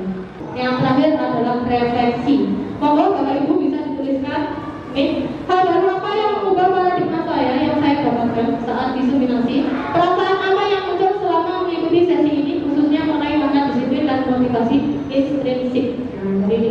Yang terakhir adalah refleksi. Monggo Bapak Ibu bisa dituliskan nih, hal baru apa yang mengubah paradigma saya yang saya dapatkan saat diseminasi, perasaan apa yang muncul selama mengikuti sesi ini, khususnya mengenai bakat disiplin dan motivasi intrinsik. Nah, ini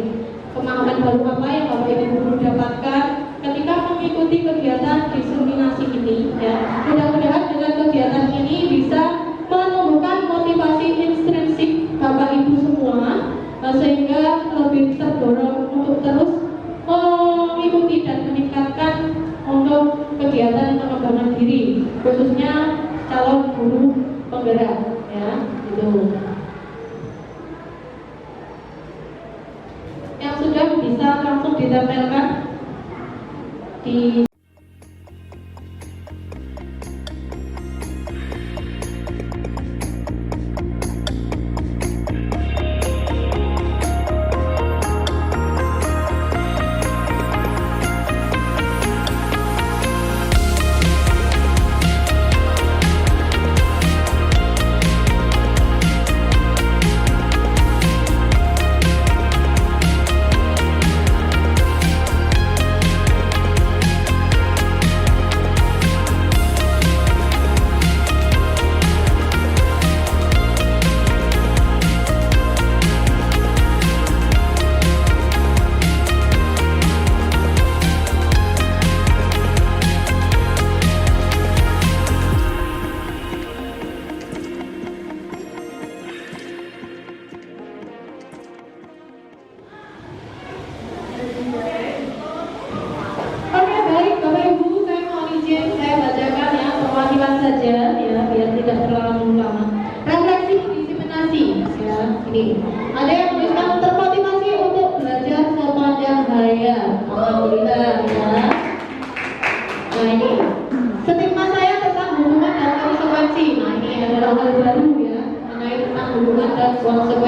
pemahaman baru apa yang Bapak Ibu guru dapatkan ketika mengikuti kegiatan diseminasi ini ya. Mudah-mudahan dengan kegiatan ini bisa menumbuhkan motivasi intrinsik Bapak Ibu semua, sehingga lebih terdorong untuk terus mengikuti dan meningkatkan untuk kegiatan pengembangan diri, khususnya calon guru penggerak ya, gitu. Yang sudah bisa langsung ditempelkan di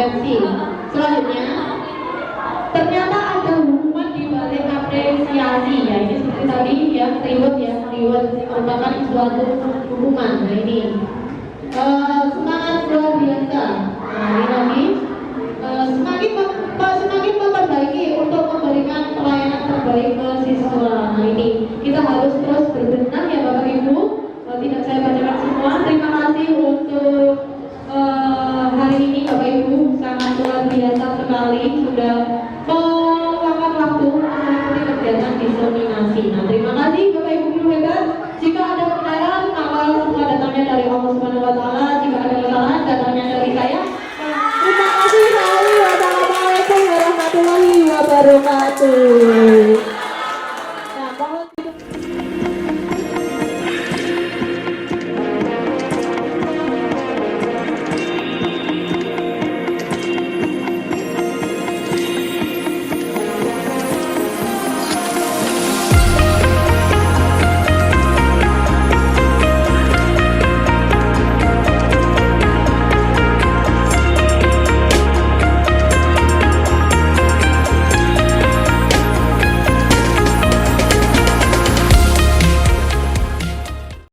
referensi. Selanjutnya, ternyata ada hukuman di balik apresiasi ya. Ini seperti tadi ya, reward merupakan suatu hukuman. Nah ini semangat luar biasa. Nah ini lagi semakin memperbaiki untuk memberikan pelayanan terbaik ke siswa. Nah ini kita harus terus berbenah ya Bapak Ibu. Tidak saya bacakan semua. Terima kasih untuk hari ini Bapak Ibu, sangat luar biasa sekali sudah meluangkan waktu untuk mengikuti kegiatan diseminasi. Nah terima kasih Bapak Ibu guru hebat. Jika ada kebenaran, maka semua datangnya dari Allah Subhanahu Wa Taala. Jika ada kesalahan, datangnya dari saya. Terima kasih sekali. Wassalamualaikum warahmatullahi wabarakatuh.